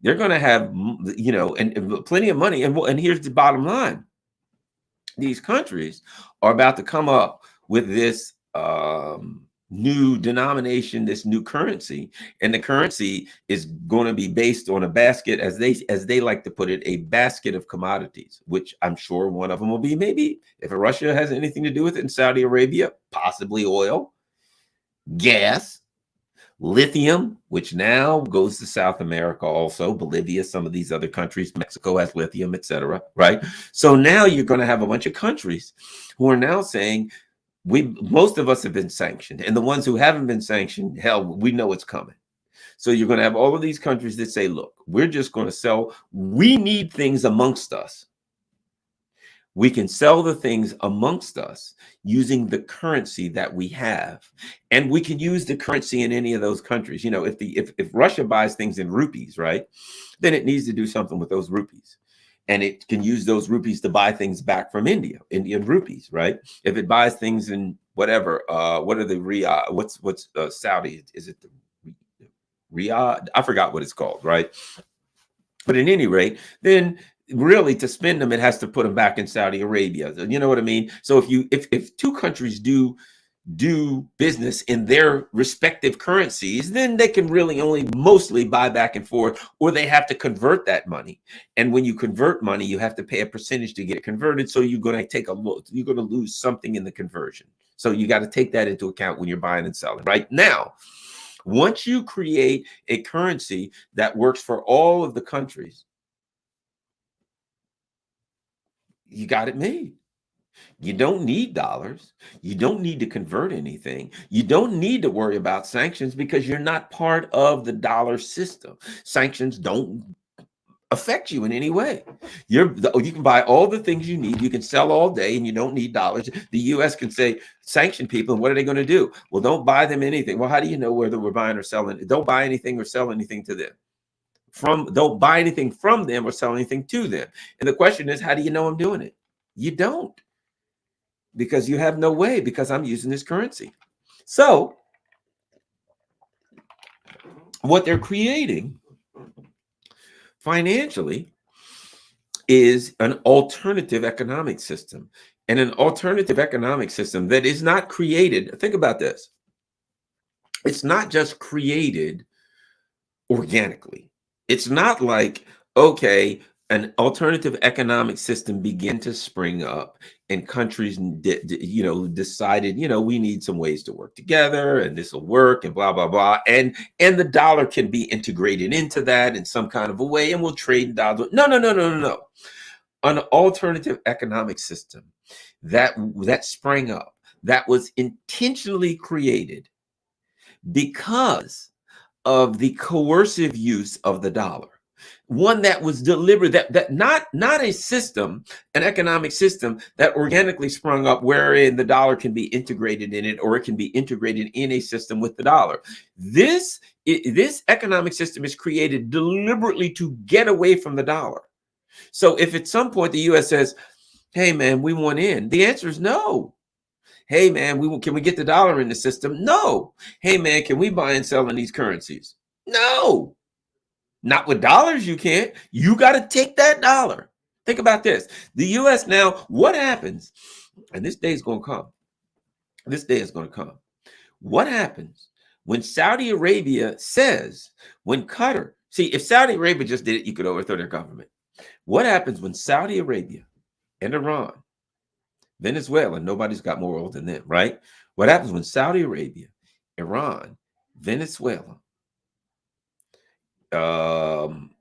They're going to have, and plenty of money. And here's the bottom line. These countries are about to come up with this new denomination, this new currency, and the currency is going to be based on a basket, as they like to put it, a basket of commodities, which I'm sure one of them will be, maybe, if Russia has anything to do with it, in Saudi Arabia, possibly oil, gas, lithium, which now goes to South America also, Bolivia, some of these other countries, Mexico has lithium, etc., right? So now you're going to have a bunch of countries who are now saying, most of us have been sanctioned, and the ones who haven't been sanctioned, hell, we know it's coming. So you're going to have all of these countries that say, look, we're just going to sell. We need things amongst us. We can sell the things amongst us using the currency that we have. And we can use the currency in any of those countries. If Russia buys things in rupees, right, then it needs to do something with those rupees. And it can use those rupees to buy things back from India, Indian rupees, right? If it buys things in whatever, what are the riyal? What's Saudi? Is it the riyal? I forgot what it's called, right? But at any rate, then really to spend them, it has to put them back in Saudi Arabia. You know what I mean? So if two countries do business in their respective currencies, then they can really only mostly buy back and forth, or they have to convert that money. And when you convert money, you have to pay a percentage to get it converted. So you're going to lose something in the conversion. So you got to take that into account when you're buying and selling. Right now, once you create a currency that works for all of the countries, you got it made. You don't need dollars. You don't need to convert anything. You don't need to worry about sanctions because you're not part of the dollar system. Sanctions don't affect you in any way. You can buy all the things you need. You can sell all day and you don't need dollars. The U.S. can say, sanction people, and what are they going to do? Well, don't buy them anything. Well, how do you know whether we're buying or selling? Don't buy anything or sell anything to them. don't buy anything from them or sell anything to them. And the question is, how do you know I'm doing it? You don't, because you have no way, because I'm using this currency. So what they're creating financially is an alternative economic system, and an alternative economic system that is not created. Think about this. It's not just created organically. It's not like, okay, an alternative economic system began to spring up and countries, decided, we need some ways to work together and this will work and blah, blah, blah. And the dollar can be integrated into that in some kind of a way, and we'll trade in dollars. No, no, no, no, no, no. An alternative economic system that sprang up, that was intentionally created because of the coercive use of the dollar. One that was deliberate, that not a system, an economic system that organically sprung up wherein the dollar can be integrated in it, or it can be integrated in a system with the dollar. This economic system is created deliberately to get away from the dollar. So if at some point the US says, hey man, we want in, the answer is no. Hey man, can we get the dollar in the system? No. Hey man, can we buy and sell in these currencies? No. Not with dollars, you can't. You got to take that dollar. Think about this. The US now, what happens? And this day is going to come. This day is going to come. What happens when Saudi Arabia says, when Qatar, see, if Saudi Arabia just did it, you could overthrow their government. What happens when Saudi Arabia and Iran, Venezuela, nobody's got more oil than them, right? What happens when Saudi Arabia, Iran, Venezuela,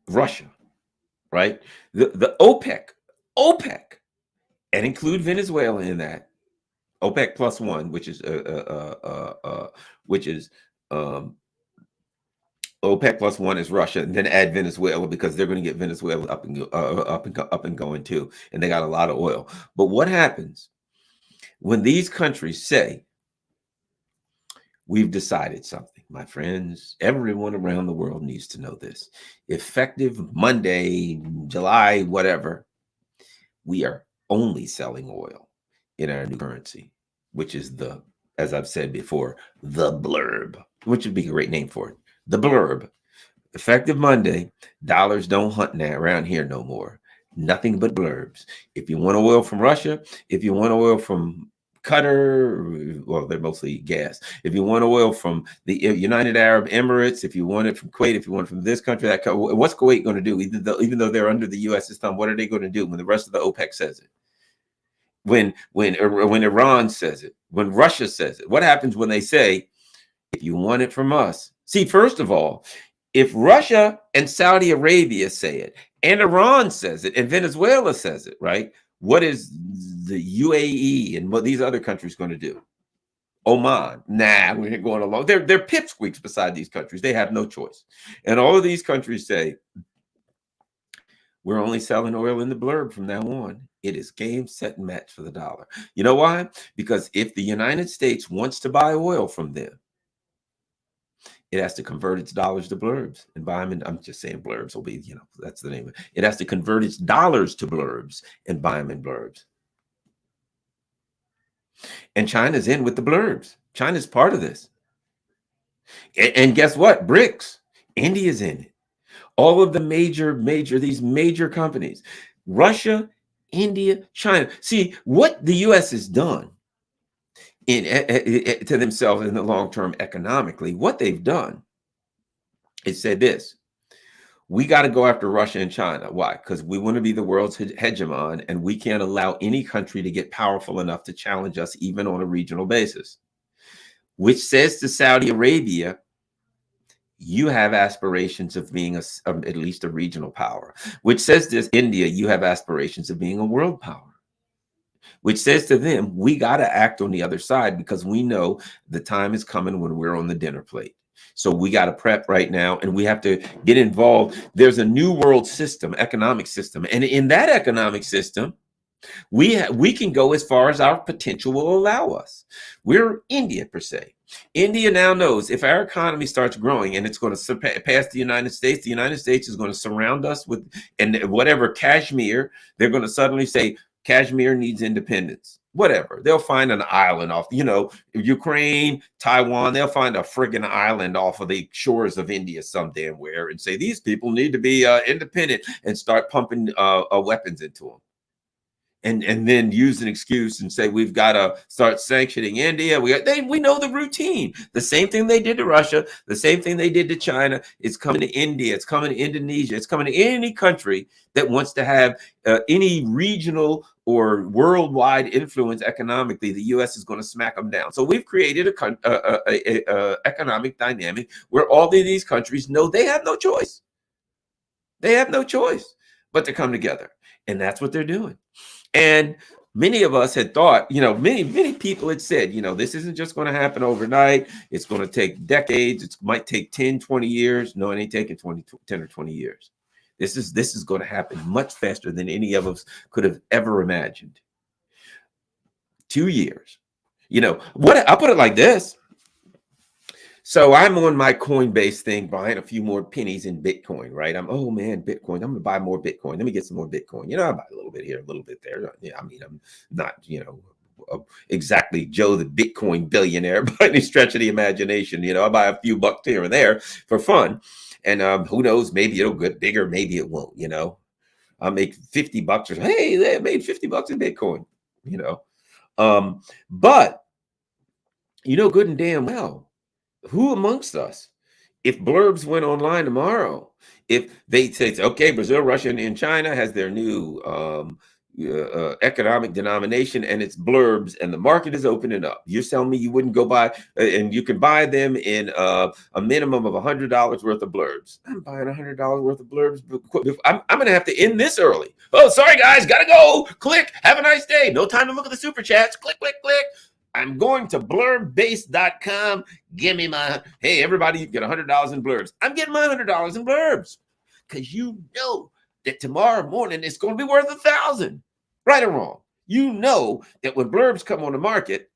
Russia, right? The OPEC, and include Venezuela in that, OPEC plus one, which is OPEC plus one is Russia, and then add Venezuela, because they're going to get Venezuela up and going too, and they got a lot of oil. But what happens when these countries say, we've decided something? My friends, everyone around the world needs to know this. Effective Monday, July, whatever, we are only selling oil in our new currency, which is as I've said before, the blurb, which would be a great name for it. The blurb. Effective Monday, dollars don't hunt around here no more. Nothing but blurbs. If you want oil from Russia, if you want oil from Qatar, well, they're mostly gas. If you want oil from the United Arab Emirates, if you want it from Kuwait, if you want it from this country, that country, what's Kuwait going to do? Even though they're under the U.S.'s thumb, what are they going to do when the rest of the OPEC says it? When Iran says it, when Russia says it, what happens when they say, if you want it from us? See, first of all, if Russia and Saudi Arabia say it, and Iran says it, and Venezuela says it, right? What is the UAE and what these other countries going to do? Oman, nah, we ain't going along. They're pipsqueaks beside these countries. They have no choice. And all of these countries say, we're only selling oil in the blurb from now on. It is game, set, and match for the dollar. You know why? Because if the United States wants to buy oil from them, it has to convert its dollars to blurbs and buy them. And I'm just saying blurbs will be, that's the name of it. It has to convert its dollars to blurbs and buy them in blurbs. And China's in with the blurbs. China's part of this. And guess what? BRICS. India's in it. All of the these major companies, Russia, India, China. See, what the U.S. has done to themselves in the long term economically, what they've done is said this: we got to go after Russia and China. Why? Because we want to be the world's hegemon, and we can't allow any country to get powerful enough to challenge us, even on a regional basis. Which says to Saudi Arabia, you have aspirations of being at least a regional power. Which says to India, you have aspirations of being a world power. Which says to them, we got to act on the other side, because we know the time is coming when we're on the dinner plate. So we got to prep right now, and we have to get involved. There's a new world system, economic system. And in that economic system, we can go as far as our potential will allow us. We're India, per se. India now knows if our economy starts growing and it's going to surpass the United States is going to surround us with, and whatever Kashmir, they're going to suddenly say Kashmir needs independence. Whatever. They'll find an island off, Ukraine, Taiwan, they'll find a friggin' island off of the shores of India some damn where and say these people need to be independent and start pumping weapons into them. And then use an excuse and say we've got to start sanctioning India. We know the routine. The same thing they did to Russia, the same thing they did to China. It's coming to India. It's coming to Indonesia. It's coming to any country that wants to have any regional or worldwide influence economically. The U.S. is going to smack them down. So we've created a economic dynamic where all of these countries know they have no choice. They have no choice but to come together, and that's what they're doing. And many of us had thought, many people had said, this isn't just going to happen overnight. It's going to take decades. It might take 10, 20 years. No, it ain't taking 10 or 20 years. This is going to happen much faster than any of us could have ever imagined. 2 years. I'll put it like this. So I'm on my Coinbase thing, buying a few more pennies in Bitcoin, right? Oh man, Bitcoin. I'm going to buy more Bitcoin. Let me get some more Bitcoin. I buy a little bit here, a little bit there. Yeah, I mean, I'm not, exactly Joe the Bitcoin billionaire by any stretch of the imagination. I buy a few bucks here and there for fun. And who knows, maybe it'll get bigger, maybe it won't, I'll make 50 bucks or hey, they made 50 bucks in Bitcoin, but good and damn well, who amongst us, if blurbs went online tomorrow, if they say, okay, Brazil, Russia, and China has their new economic denomination and it's blurbs and the market is opening up, you're telling me you wouldn't go buy, and you can buy them in a minimum of $100 worth of blurbs. I'm buying $100 worth of blurbs. I'm going to have to end this early. Oh, sorry, guys. Got to go. Click. Have a nice day. No time to look at the super chats. Click, click, click. I'm going to blurbbase.com. Give me hey, everybody, you get $100 in blurbs. I'm getting my $100 in blurbs because that tomorrow morning it's going to be worth 1,000. Right or wrong? That when blurbs come on the market,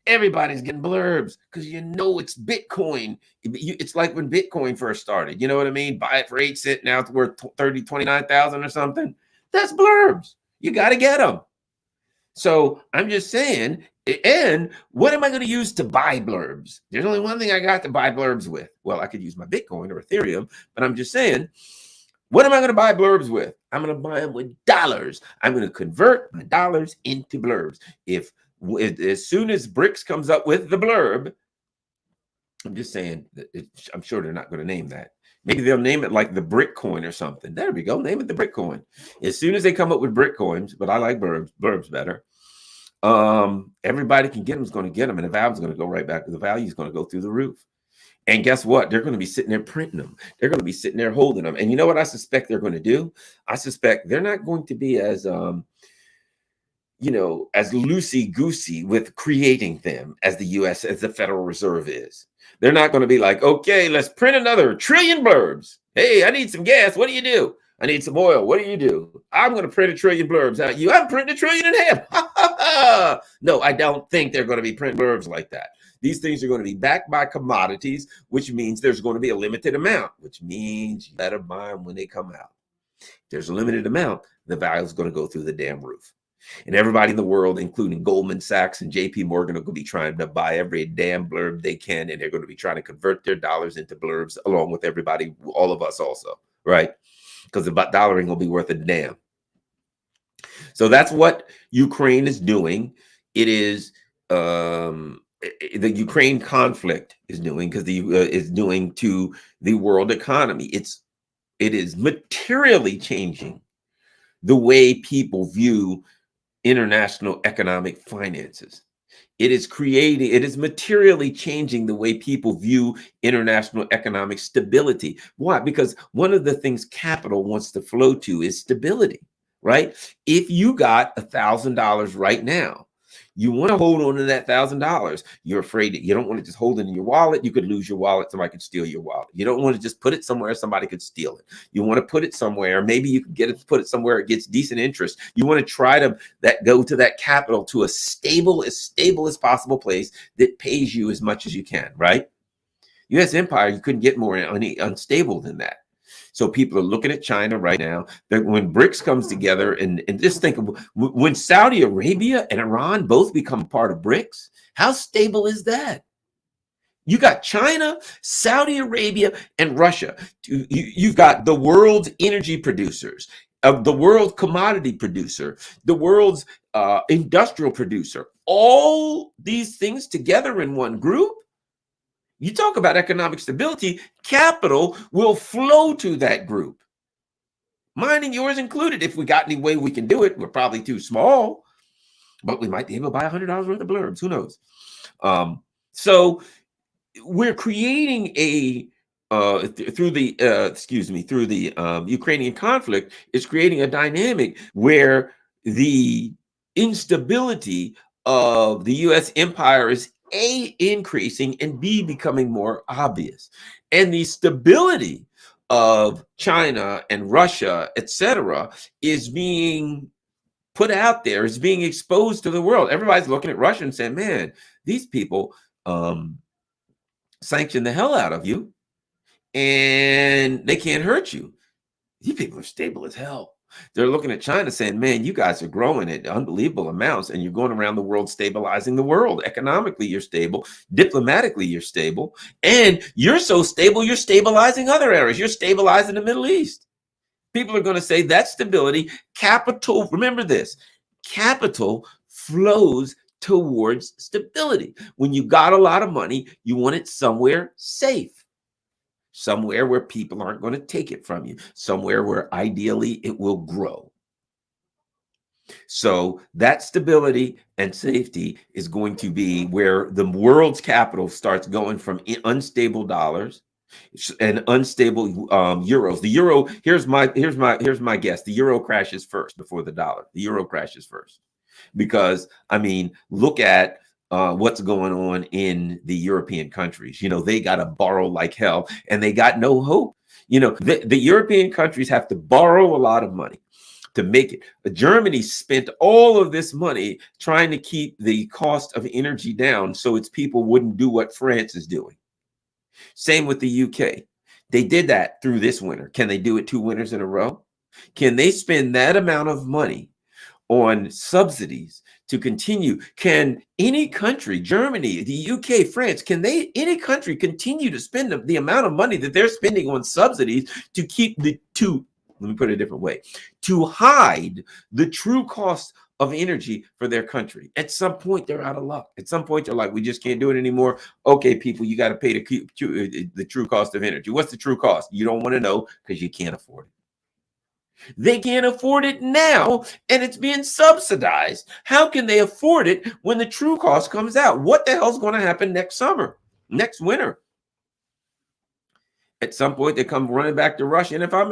everybody's getting blurbs because it's Bitcoin. It's like when Bitcoin first started. You know what I mean? Buy it for 8 cents. Now it's worth 29,000 or something. That's blurbs. You got to get them. So I'm just saying, and what am I going to use to buy blurbs? There's only one thing I got to buy blurbs with. Well, I could use my Bitcoin or Ethereum, but I'm just saying, what am I going to buy blurbs with? I'm going to buy them with dollars. I'm going to convert my dollars into blurbs. As soon as BRICS comes up with the blurb, I'm just saying, I'm sure they're not going to name that. Maybe they'll name it like the brick coin or something. There we go. Name it the brick coin. As soon as they come up with brick coins, but I like blurbs better. Everybody can get them, is going to get them, and the value is going to go right back. The value is going to go through the roof. And guess what? They're going to be sitting there printing them. They're going to be sitting there holding them. And you know what I suspect they're going to do? I suspect they're not going to be as as loosey-goosey with creating them as the U.S., as the Federal Reserve is. They're not going to be like, okay, let's print another 1 trillion blurbs. Hey, I need some gas. What do you do? I need some oil. What do you do? I'm going to print 1 trillion blurbs out. I'm printing 1.5 trillion. No, I don't think they're going to be printing blurbs like that. These things are going to be backed by commodities, which means there's going to be a limited amount, which means you better buy them when they come out. If there's a limited amount, the value is going to go through the damn roof. And everybody in the world, including Goldman Sachs and JP Morgan, are going to be trying to buy every damn blurb they can. And they're going to be trying to convert their dollars into blurbs along with everybody, all of us also, right? Because the dollar ain't going to be worth a damn. So that's what Ukraine is doing. It is the Ukraine conflict is doing, because is doing to the world economy. It is materially changing the way people view international economic finances. It is materially changing the way people view international economic stability. Why? Because one of the things capital wants to flow to is stability, right? If you got $1,000 right now, You want to hold on to that $1,000. You're afraid that you don't want to just hold it in your wallet. You could lose your wallet. Somebody could steal your wallet. You don't want to just put it somewhere somebody could steal it. You want to put it somewhere. Maybe you could get it, put it somewhere it gets decent interest. You want to try to go to that capital to a stable as possible place that pays you as much as you can, right? U.S. empire, you couldn't get more unstable than that. So people are looking at China right now. That when BRICS comes together, and just think of when Saudi Arabia and Iran both become part of BRICS, how stable is that? You got China, Saudi Arabia, and Russia. You've got the world's energy producers, the world commodity producer, the world's industrial producer. All these things together in one group. You talk about economic stability, capital will flow to that group. Mine and yours included. If we got any way we can do it, we're probably too small, but we might be able to buy $100 worth of blurbs. Who knows? So we're creating a through the Ukrainian conflict, it's creating a dynamic where the instability of the U.S. empire is A, increasing, and B, becoming more obvious. And the stability of China and Russia, etc., is being put out there, is being exposed to the world. Everybody's looking at Russia and saying, man, these people sanction the hell out of you and they can't hurt you. These people are stable as hell. They're looking at China saying, man, you guys are growing at unbelievable amounts and you're going around the world stabilizing the world. Economically, you're stable. Diplomatically, you're stable. And you're so stable, you're stabilizing other areas. You're stabilizing the Middle East. People are going to say that stability, capital, remember this, capital flows towards stability. When you got a lot of money, you want it somewhere safe. Somewhere where people aren't going to take it from you, somewhere where ideally it will grow. So that stability and safety is going to be where the world's capital starts going from unstable dollars and unstable euros. The euro, here's my guess. The euro crashes first before the dollar. The euro crashes first because, I mean, look at what's going on in the European countries. You know, they got to borrow like hell and they got no hope. You know, the European countries have to borrow a lot of money to make it. Germany spent all of this money trying to keep the cost of energy down so its people wouldn't do what France is doing. Same with the UK. They did that through this winter. Can they do it 2 winters in a row? Can they spend that amount of money on subsidies to continue? Can any country, Germany, the UK, France, any country continue to spend the amount of money that they're spending on subsidies to keep let me put it a different way, to hide the true cost of energy for their country? At some point, they're out of luck. At some point, they're like, we just can't do it anymore. Okay, people, you got to pay the true cost of energy. What's the true cost? You don't want to know because you can't afford it. They can't afford it now, and it's being subsidized. How can they afford it when the true cost comes out? What the hell's going to happen next summer, next winter? At some point, they come running back to Russia. And if I'm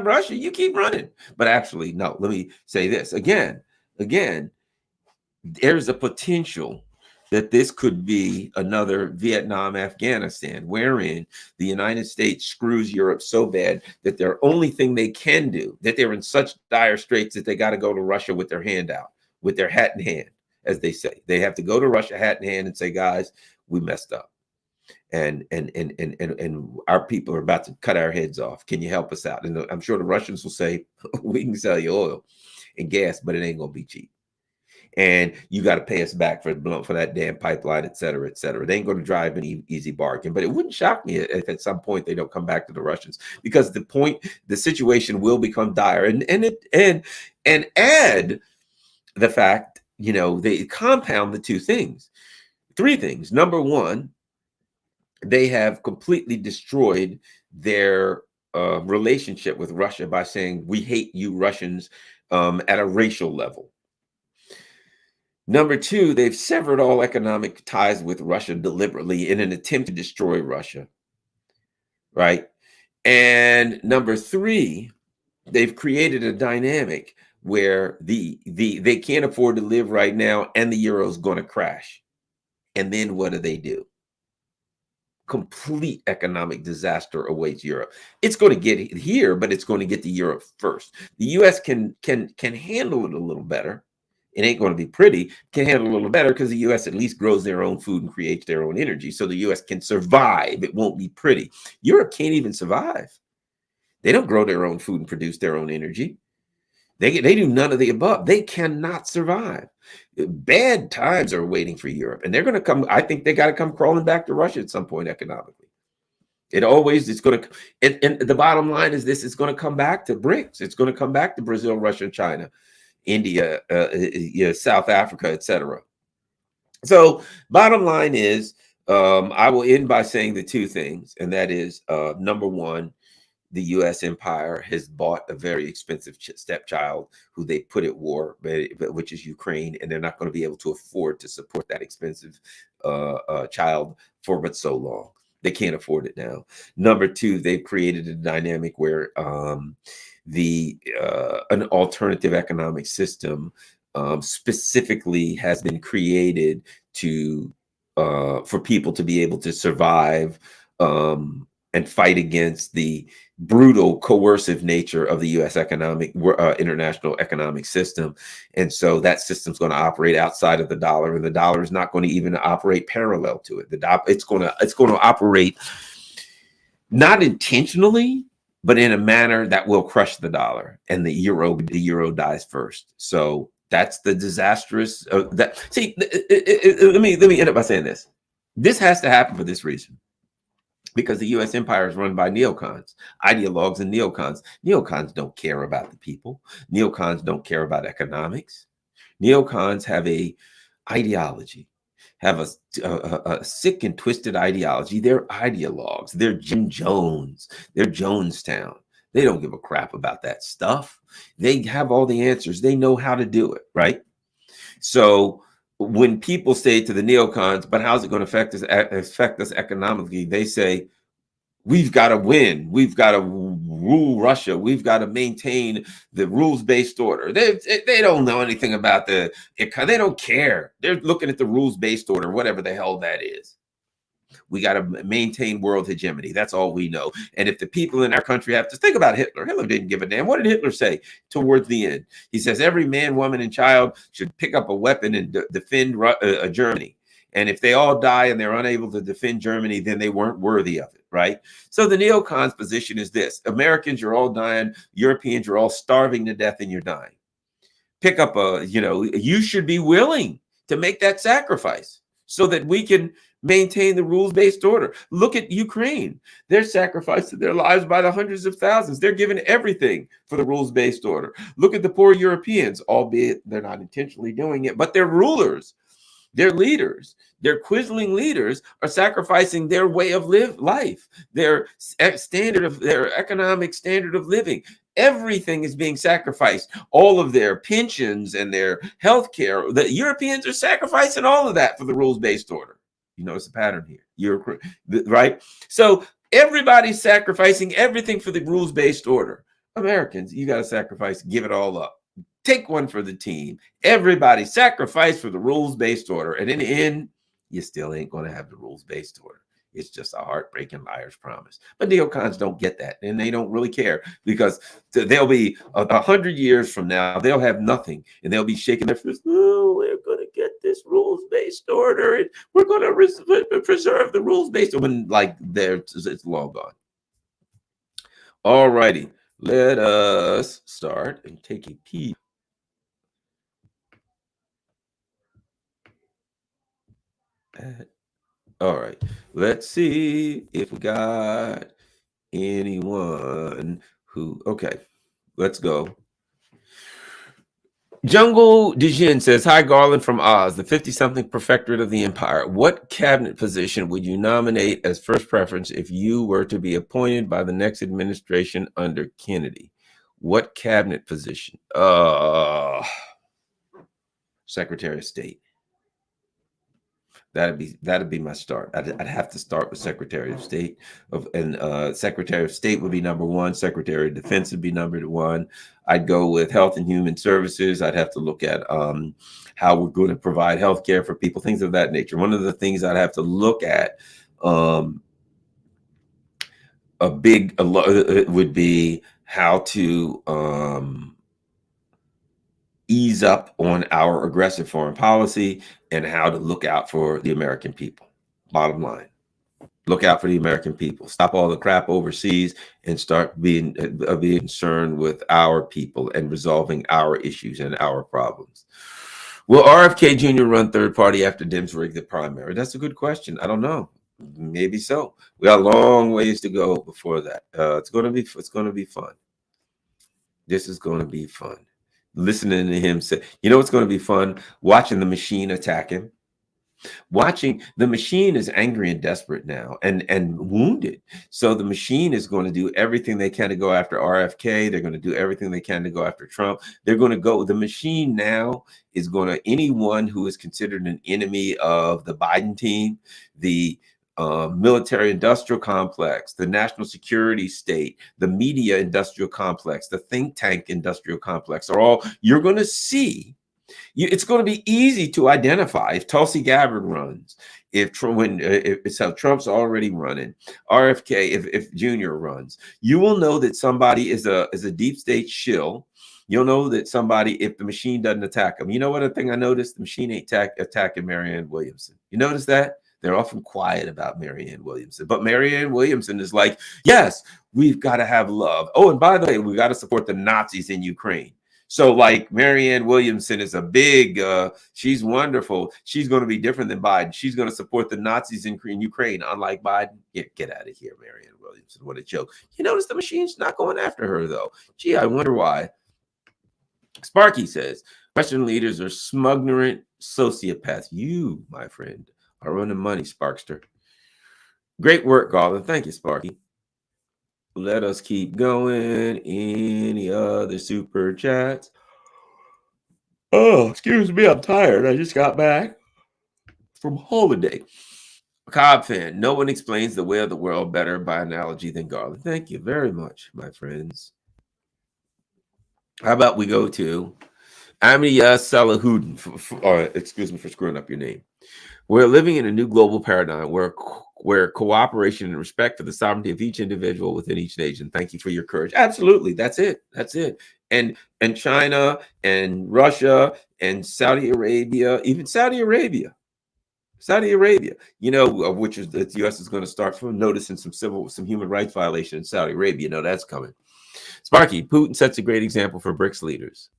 Russia, you keep running. But actually, no, let me say this again, there's a potential that this could be another Vietnam, Afghanistan, wherein the United States screws Europe so bad that their only thing they can do, that they're in such dire straits that they got to go to Russia with their hand out, with their hat in hand, as they say. They have to go to Russia hat in hand and say, guys, we messed up. And our people are about to cut our heads off. Can you help us out? And I'm sure the Russians will say, we can sell you oil and gas, but it ain't going to be cheap. And you got to pay us back for that damn pipeline, et cetera, et cetera. They ain't going to drive an easy bargain. But it wouldn't shock me if at some point they don't come back to the Russians, because the situation will become dire. And add the fact, they compound the three things. Number one, they have completely destroyed their relationship with Russia by saying, we hate you Russians at a racial level. Number two, they've severed all economic ties with Russia deliberately in an attempt to destroy Russia, right? And number three, they've created a dynamic where they can't afford to live right now, and the euro is going to crash. And then what do? Complete economic disaster awaits Europe. It's going to get here, but it's going to get to Europe first. The U.S. can handle it a little better. It ain't going to be pretty. Can handle it a little better because the U.S. at least grows their own food and creates their own energy, so the U.S. can survive. It won't be pretty. Europe can't even survive. They don't grow their own food and produce their own energy. They do none of the above. They cannot survive. Bad times are waiting for Europe, and they're going to come. I think they got to come crawling back to Russia at some point economically. It's going to, and the bottom line is this: it's going to come back to BRICS. It's going to come back to Brazil, Russia, China, India, South Africa, etc. So, bottom line is, I will end by saying the two things, and that is, number one, the U.S. empire has bought a very expensive stepchild who they put at war, which is Ukraine, and they're not going to be able to afford to support that expensive child for but so long. They can't afford it now. Number two, they've created a dynamic where an alternative economic system specifically has been created to for people to be able to survive and fight against the brutal, coercive nature of the U.S. international economic system. And so that system's going to operate outside of the dollar, and the dollar is not going to even operate parallel to it. It's going to operate not intentionally, but in a manner that will crush the dollar, and the euro dies first. So that's the disastrous. See, let me end up by saying this. This has to happen for this reason. Because the U.S. empire is run by neocons, ideologues, and neocons. Neocons don't care about the people. Neocons don't care about economics. Neocons have a ideology, have a sick and twisted ideology. They're ideologues. They're Jim Jones. They're Jonestown. They don't give a crap about that stuff. They have all the answers. They know how to do it, right? So when people say to the neocons, but how's it going to affect us economically? They say, we've got to win. We've got to rule Russia. We've got to maintain the rules-based order. They don't know anything about they don't care. They're looking at the rules-based order, whatever the hell that is. We got to maintain world hegemony. That's all we know. And if the people in our country have to think about Hitler, Hitler didn't give a damn. What did Hitler say towards the end? He says every man, woman, and child should pick up a weapon and defend Germany. And if they all die and they're unable to defend Germany, then they weren't worthy of it, right? So the neocons' position is this: Americans, you're all dying. Europeans, you're all starving to death and you're dying. Pick up you should be willing to make that sacrifice so that we can maintain the rules-based order. Look at Ukraine. They're sacrificing their lives by the hundreds of thousands. They're giving everything for the rules-based order. Look at the poor Europeans, albeit they're not intentionally doing it, but they're rulers. Their leaders, their quisling leaders, are sacrificing their way of life, their economic standard of living. Everything is being sacrificed. All of their pensions and their health care. The Europeans are sacrificing all of that for the rules-based order. You notice the pattern here, right? So everybody's sacrificing everything for the rules-based order. Americans, you got to sacrifice, give it all up. Take one for the team. Everybody sacrifice for the rules-based order. And in the end, you still ain't going to have the rules-based order. It's just a heartbreaking liar's promise. But neocons don't get that, and they don't really care, because they'll be 100 years from now, they'll have nothing, and they'll be shaking their fists. Oh, we're going to get this rules-based order, and we're going to preserve the rules-based order. When, like, it's long gone. All righty. Let us start and take a peek. All right, let's see if we got anyone who, okay, let's go. Jungle Dijin says, hi, Garland from Oz, the 50-something prefectorate of the empire. What cabinet position would you nominate as first preference if you were to be appointed by the next administration under Kennedy? What cabinet position? Secretary of State. That'd be my start. I'd have to start with Secretary of State and Secretary of State would be number one. Secretary of Defense would be number one. I'd go with Health and Human Services. I'd have to look at how we're going to provide health care for people, things of that nature. One of the things I'd have to look at would be how to ease up on our aggressive foreign policy and how to look out for the American people. Bottom line, look out for the American people. Stop all the crap overseas and start being concerned with our people and resolving our issues and our problems. Will RFK Jr. run third party after Dems rig the primary? That's a good question. I don't know. Maybe so. We got a long ways to go before that. It's going to be fun. This is going to be fun. Listening to him say, you know what's going to be fun? Watching the machine attack him. Watching the machine is angry and desperate now and wounded. So the machine is going to do everything they can to go after RFK. They're going to do everything they can to go after Trump. They're going to go. The machine now is going to anyone who is considered an enemy of the Biden team, the military industrial complex, the national security state, the media industrial complex, the think tank industrial complex are all you're going to see. It's going to be easy to identify if Tulsi Gabbard runs, if Trump's already running, RFK, if Junior runs, you will know that somebody is a deep state shill. You'll know that somebody, if the machine doesn't attack them. You know what? A thing I noticed, the machine ain't attacking Marianne Williamson. You notice that? They're often quiet about Marianne Williamson, but Marianne Williamson is like, yes, we've got to have love. Oh, and by the way, we got to support the Nazis in Ukraine. So like Marianne Williamson is a big, she's wonderful. She's going to be different than Biden. She's going to support the Nazis in Ukraine, unlike Biden. Get out of here, Marianne Williamson. What a joke. You notice the machine's not going after her, though. Gee, I wonder why. Sparky says, Western leaders are smugnerant sociopaths. You, my friend, are running money, Sparkster. Great work, Garland. Thank you, Sparky. Let us keep going. Any other super chats? Oh, excuse me. I'm tired. I just got back from holiday. Cobb fan. No one explains the way of the world better by analogy than Garland. Thank you very much, my friends. How about we go to Amia Salahudin? Excuse me for screwing up your name. We're living in a new global paradigm where cooperation and respect for the sovereignty of each individual within each nation. Thank you for your courage. Absolutely. That's it. And China and Russia and Saudi Arabia, even Saudi Arabia, you know, which is the U.S. is going to start from noticing some human rights violation in Saudi Arabia. You know, that's coming. Sparky, Putin sets a great example for BRICS leaders.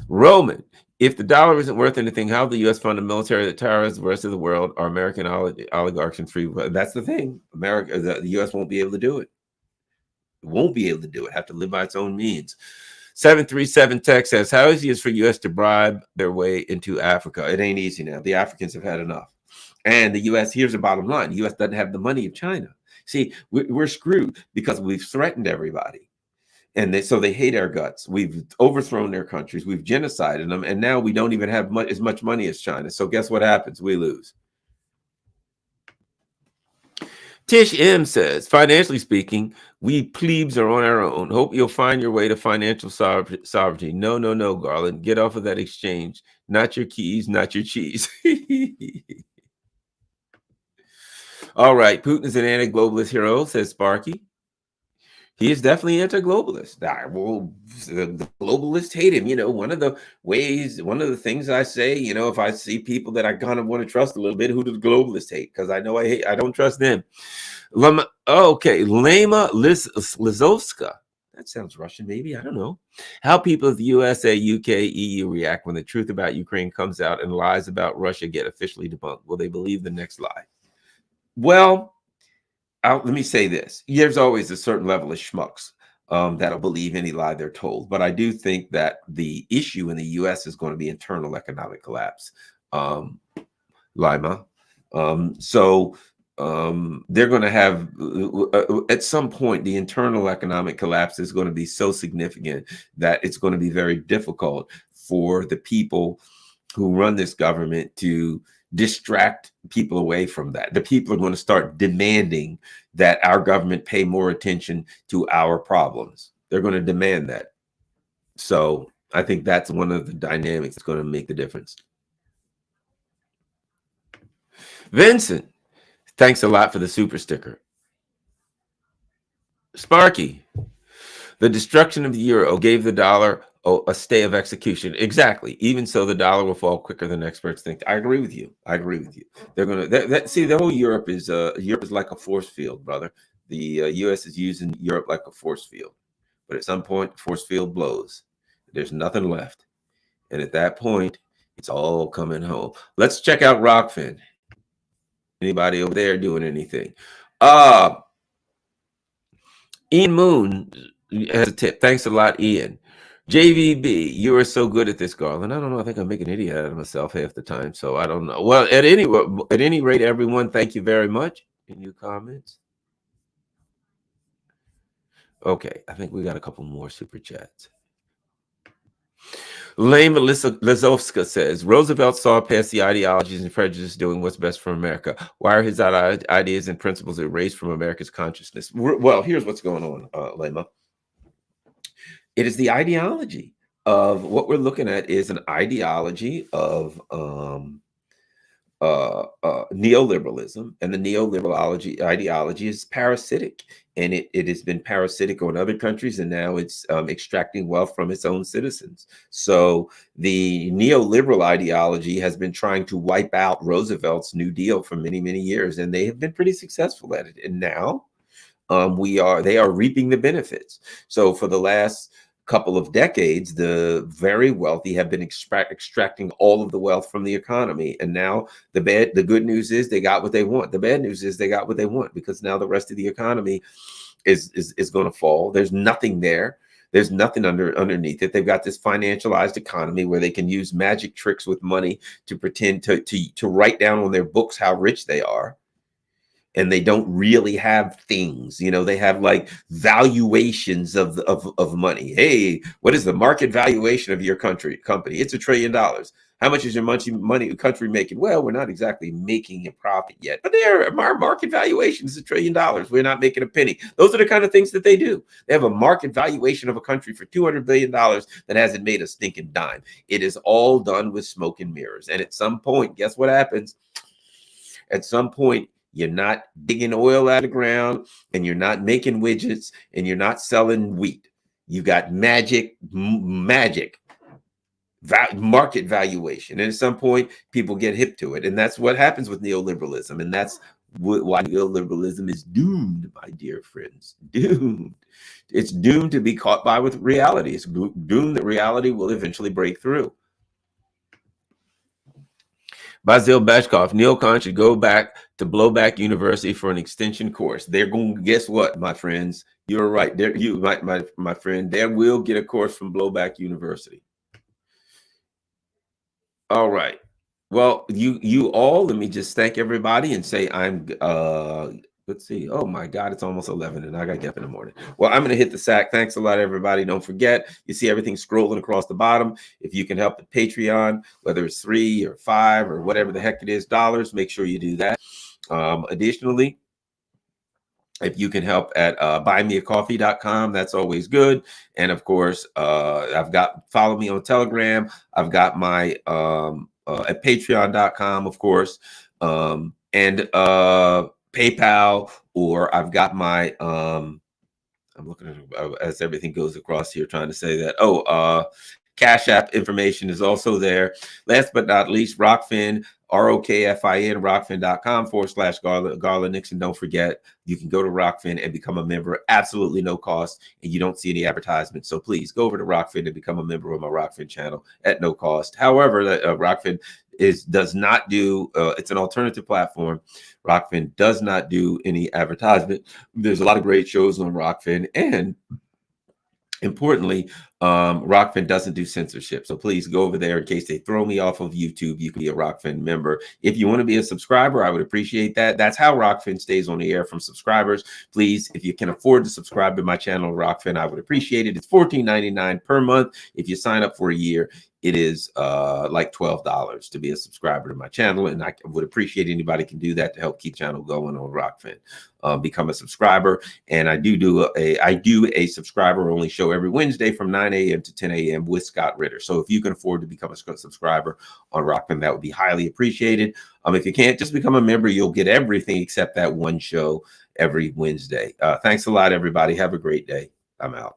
Roman, if the dollar isn't worth anything, how will the U.S. fund a military that terrorizes the rest of the world? Are American oligarchs and free? That's the thing. The U.S. won't be able to do it. It won't be able to do it. Have to live by its own means. 737 Tech says, how easy is it for U.S. to bribe their way into Africa? It ain't easy now. The Africans have had enough. And the U.S., here's the bottom line. The U.S. doesn't have the money of China. See, we're screwed because we've threatened everybody. And so they hate our guts. We've overthrown their countries. We've genocided them. And now we don't even have as much money as China. So guess what happens? We lose. Tish M says, financially speaking, we plebes are on our own. Hope you'll find your way to financial sovereignty. No, Garland. Get off of that exchange. Not your keys, not your cheese. All right. Putin is an anti-globalist hero, says Sparky. He is definitely anti-globalist. Well, the globalists hate him. You know, one of the things I say, you know, if I see people that I kind of want to trust a little bit, who do the globalists hate? Because I know I don't trust them. Okay, Lema Lizovska. That sounds Russian, maybe. I don't know. How people of the USA, UK, EU react when the truth about Ukraine comes out and lies about Russia get officially debunked. Will they believe the next lie? Well, let me say this. There's always a certain level of schmucks that'll believe any lie they're told. But I do think that the issue in the U.S. is going to be internal economic collapse, Lima. They're going to have, at some point, the internal economic collapse is going to be so significant that it's going to be very difficult for the people who run this government to distract people away from that. The people are going to start demanding that our government pay more attention to our problems. They're going to demand that. So I think that's one of the dynamics that's going to make the difference. Vincent, thanks a lot for the super sticker. Sparky, the destruction of the euro gave the dollar a stay of execution. Exactly. Even so, the dollar will fall quicker than experts think. I agree with you. I agree with you. They're going to see the whole Europe is like a force field, brother. The U.S. is using Europe like a force field, but at some point, the force field blows. There's nothing left, and at that point, it's all coming home. Let's check out Rockfin. Anybody over there doing anything? Ian Moon has a tip. Thanks a lot, Ian. JVB, you are so good at this, Garland. I don't know. I think I'm making an idiot out of myself half the time, so I don't know. Well, at any rate, everyone, thank you very much. Any comments? Okay, I think we got a couple more super chats. Lame Lizovska says, Roosevelt saw past the ideologies and prejudice doing what's best for America. Why are his ideas and principles erased from America's consciousness? Well, here's what's going on, Lema. It is the ideology of what we're looking at is an ideology of neoliberalism, and the neoliberal ideology is parasitic, and it has been parasitic on other countries, and now it's extracting wealth from its own citizens. So the neoliberal ideology has been trying to wipe out Roosevelt's New Deal for many, many years, and they have been pretty successful at it. And now they are reaping the benefits. So for the last couple of decades, the very wealthy have been extracting all of the wealth from the economy. And now the good news is they got what they want. The bad news is they got what they want, because now the rest of the economy is going to fall. There's nothing there. There's nothing underneath it. They've got this financialized economy where they can use magic tricks with money to pretend to write down on their books how rich they are. And they don't really have things, they have like valuations of money. Hey, what is the market valuation of your company? It's $1 trillion. How much is your money country making? Well, we're not exactly making a profit yet, but our market valuation is $1 trillion. We're not making a penny. Those are the kind of things that they do. They have a market valuation of a country for $200 billion that hasn't made a stinking dime. It is all done with smoke and mirrors. And at some point, guess what happens? At some point, you're not digging oil out of the ground, and you're not making widgets, and you're not selling wheat. You got magic market valuation. And at some point, people get hip to it. And that's what happens with neoliberalism. And that's why neoliberalism is doomed, my dear friends. Doomed. It's doomed to be caught by with reality. It's doomed that reality will eventually break through. Basil Bashkov, neocon should go back to Blowback University for an extension course. They're going to, guess what, my friends? You're right. My friend, they will get a course from Blowback University. All right. Well, you all, let me just thank everybody and say let's see. Oh my God, it's almost 11 and I got to get up in the morning. Well, I'm going to hit the sack. Thanks a lot, everybody. Don't forget, you see everything scrolling across the bottom. If you can help at Patreon, whether it's $3 or $5 or whatever the heck it is, dollars, make sure you do that. Additionally, if you can help at buymeacoffee.com, that's always good. And of course, follow me on Telegram. I've got my at patreon.com, of course, and PayPal, or I've got my I'm looking at as everything goes across here, trying to say that Cash App information is also there. Last but not least, Rockfin, ROKFIN, rockfin.com/Garland Nixon. Don't forget, you can go to Rockfin and become a member, absolutely no cost, and you don't see any advertisements. So please go over to Rockfin and become a member of my Rockfin channel at no cost. However, Rockfin does not do, it's an alternative platform. Rockfin does not do any advertisement. There's a lot of great shows on Rockfin, and importantly, Rockfin doesn't do censorship, so please go over there in case they throw me off of YouTube. You can be a Rockfin member. If you want to be a subscriber, I would appreciate that. That's how Rockfin stays on the air, from subscribers. Please, if you can afford to subscribe to my channel, Rockfin, I would appreciate it. It's $14.99 per month. If you sign up for a year, it is like $12 to be a subscriber to my channel, and I would appreciate anybody can do that to help keep channel going on Rockfin. Become a subscriber, and I do a subscriber only show every Wednesday from 9 a.m. to 10 a.m. with Scott Ritter. So if you can afford to become a subscriber on Rockfin, that would be highly appreciated. If you can't, just become a member. You'll get everything except that one show every Wednesday. Thanks a lot, everybody. Have a great day. I'm out.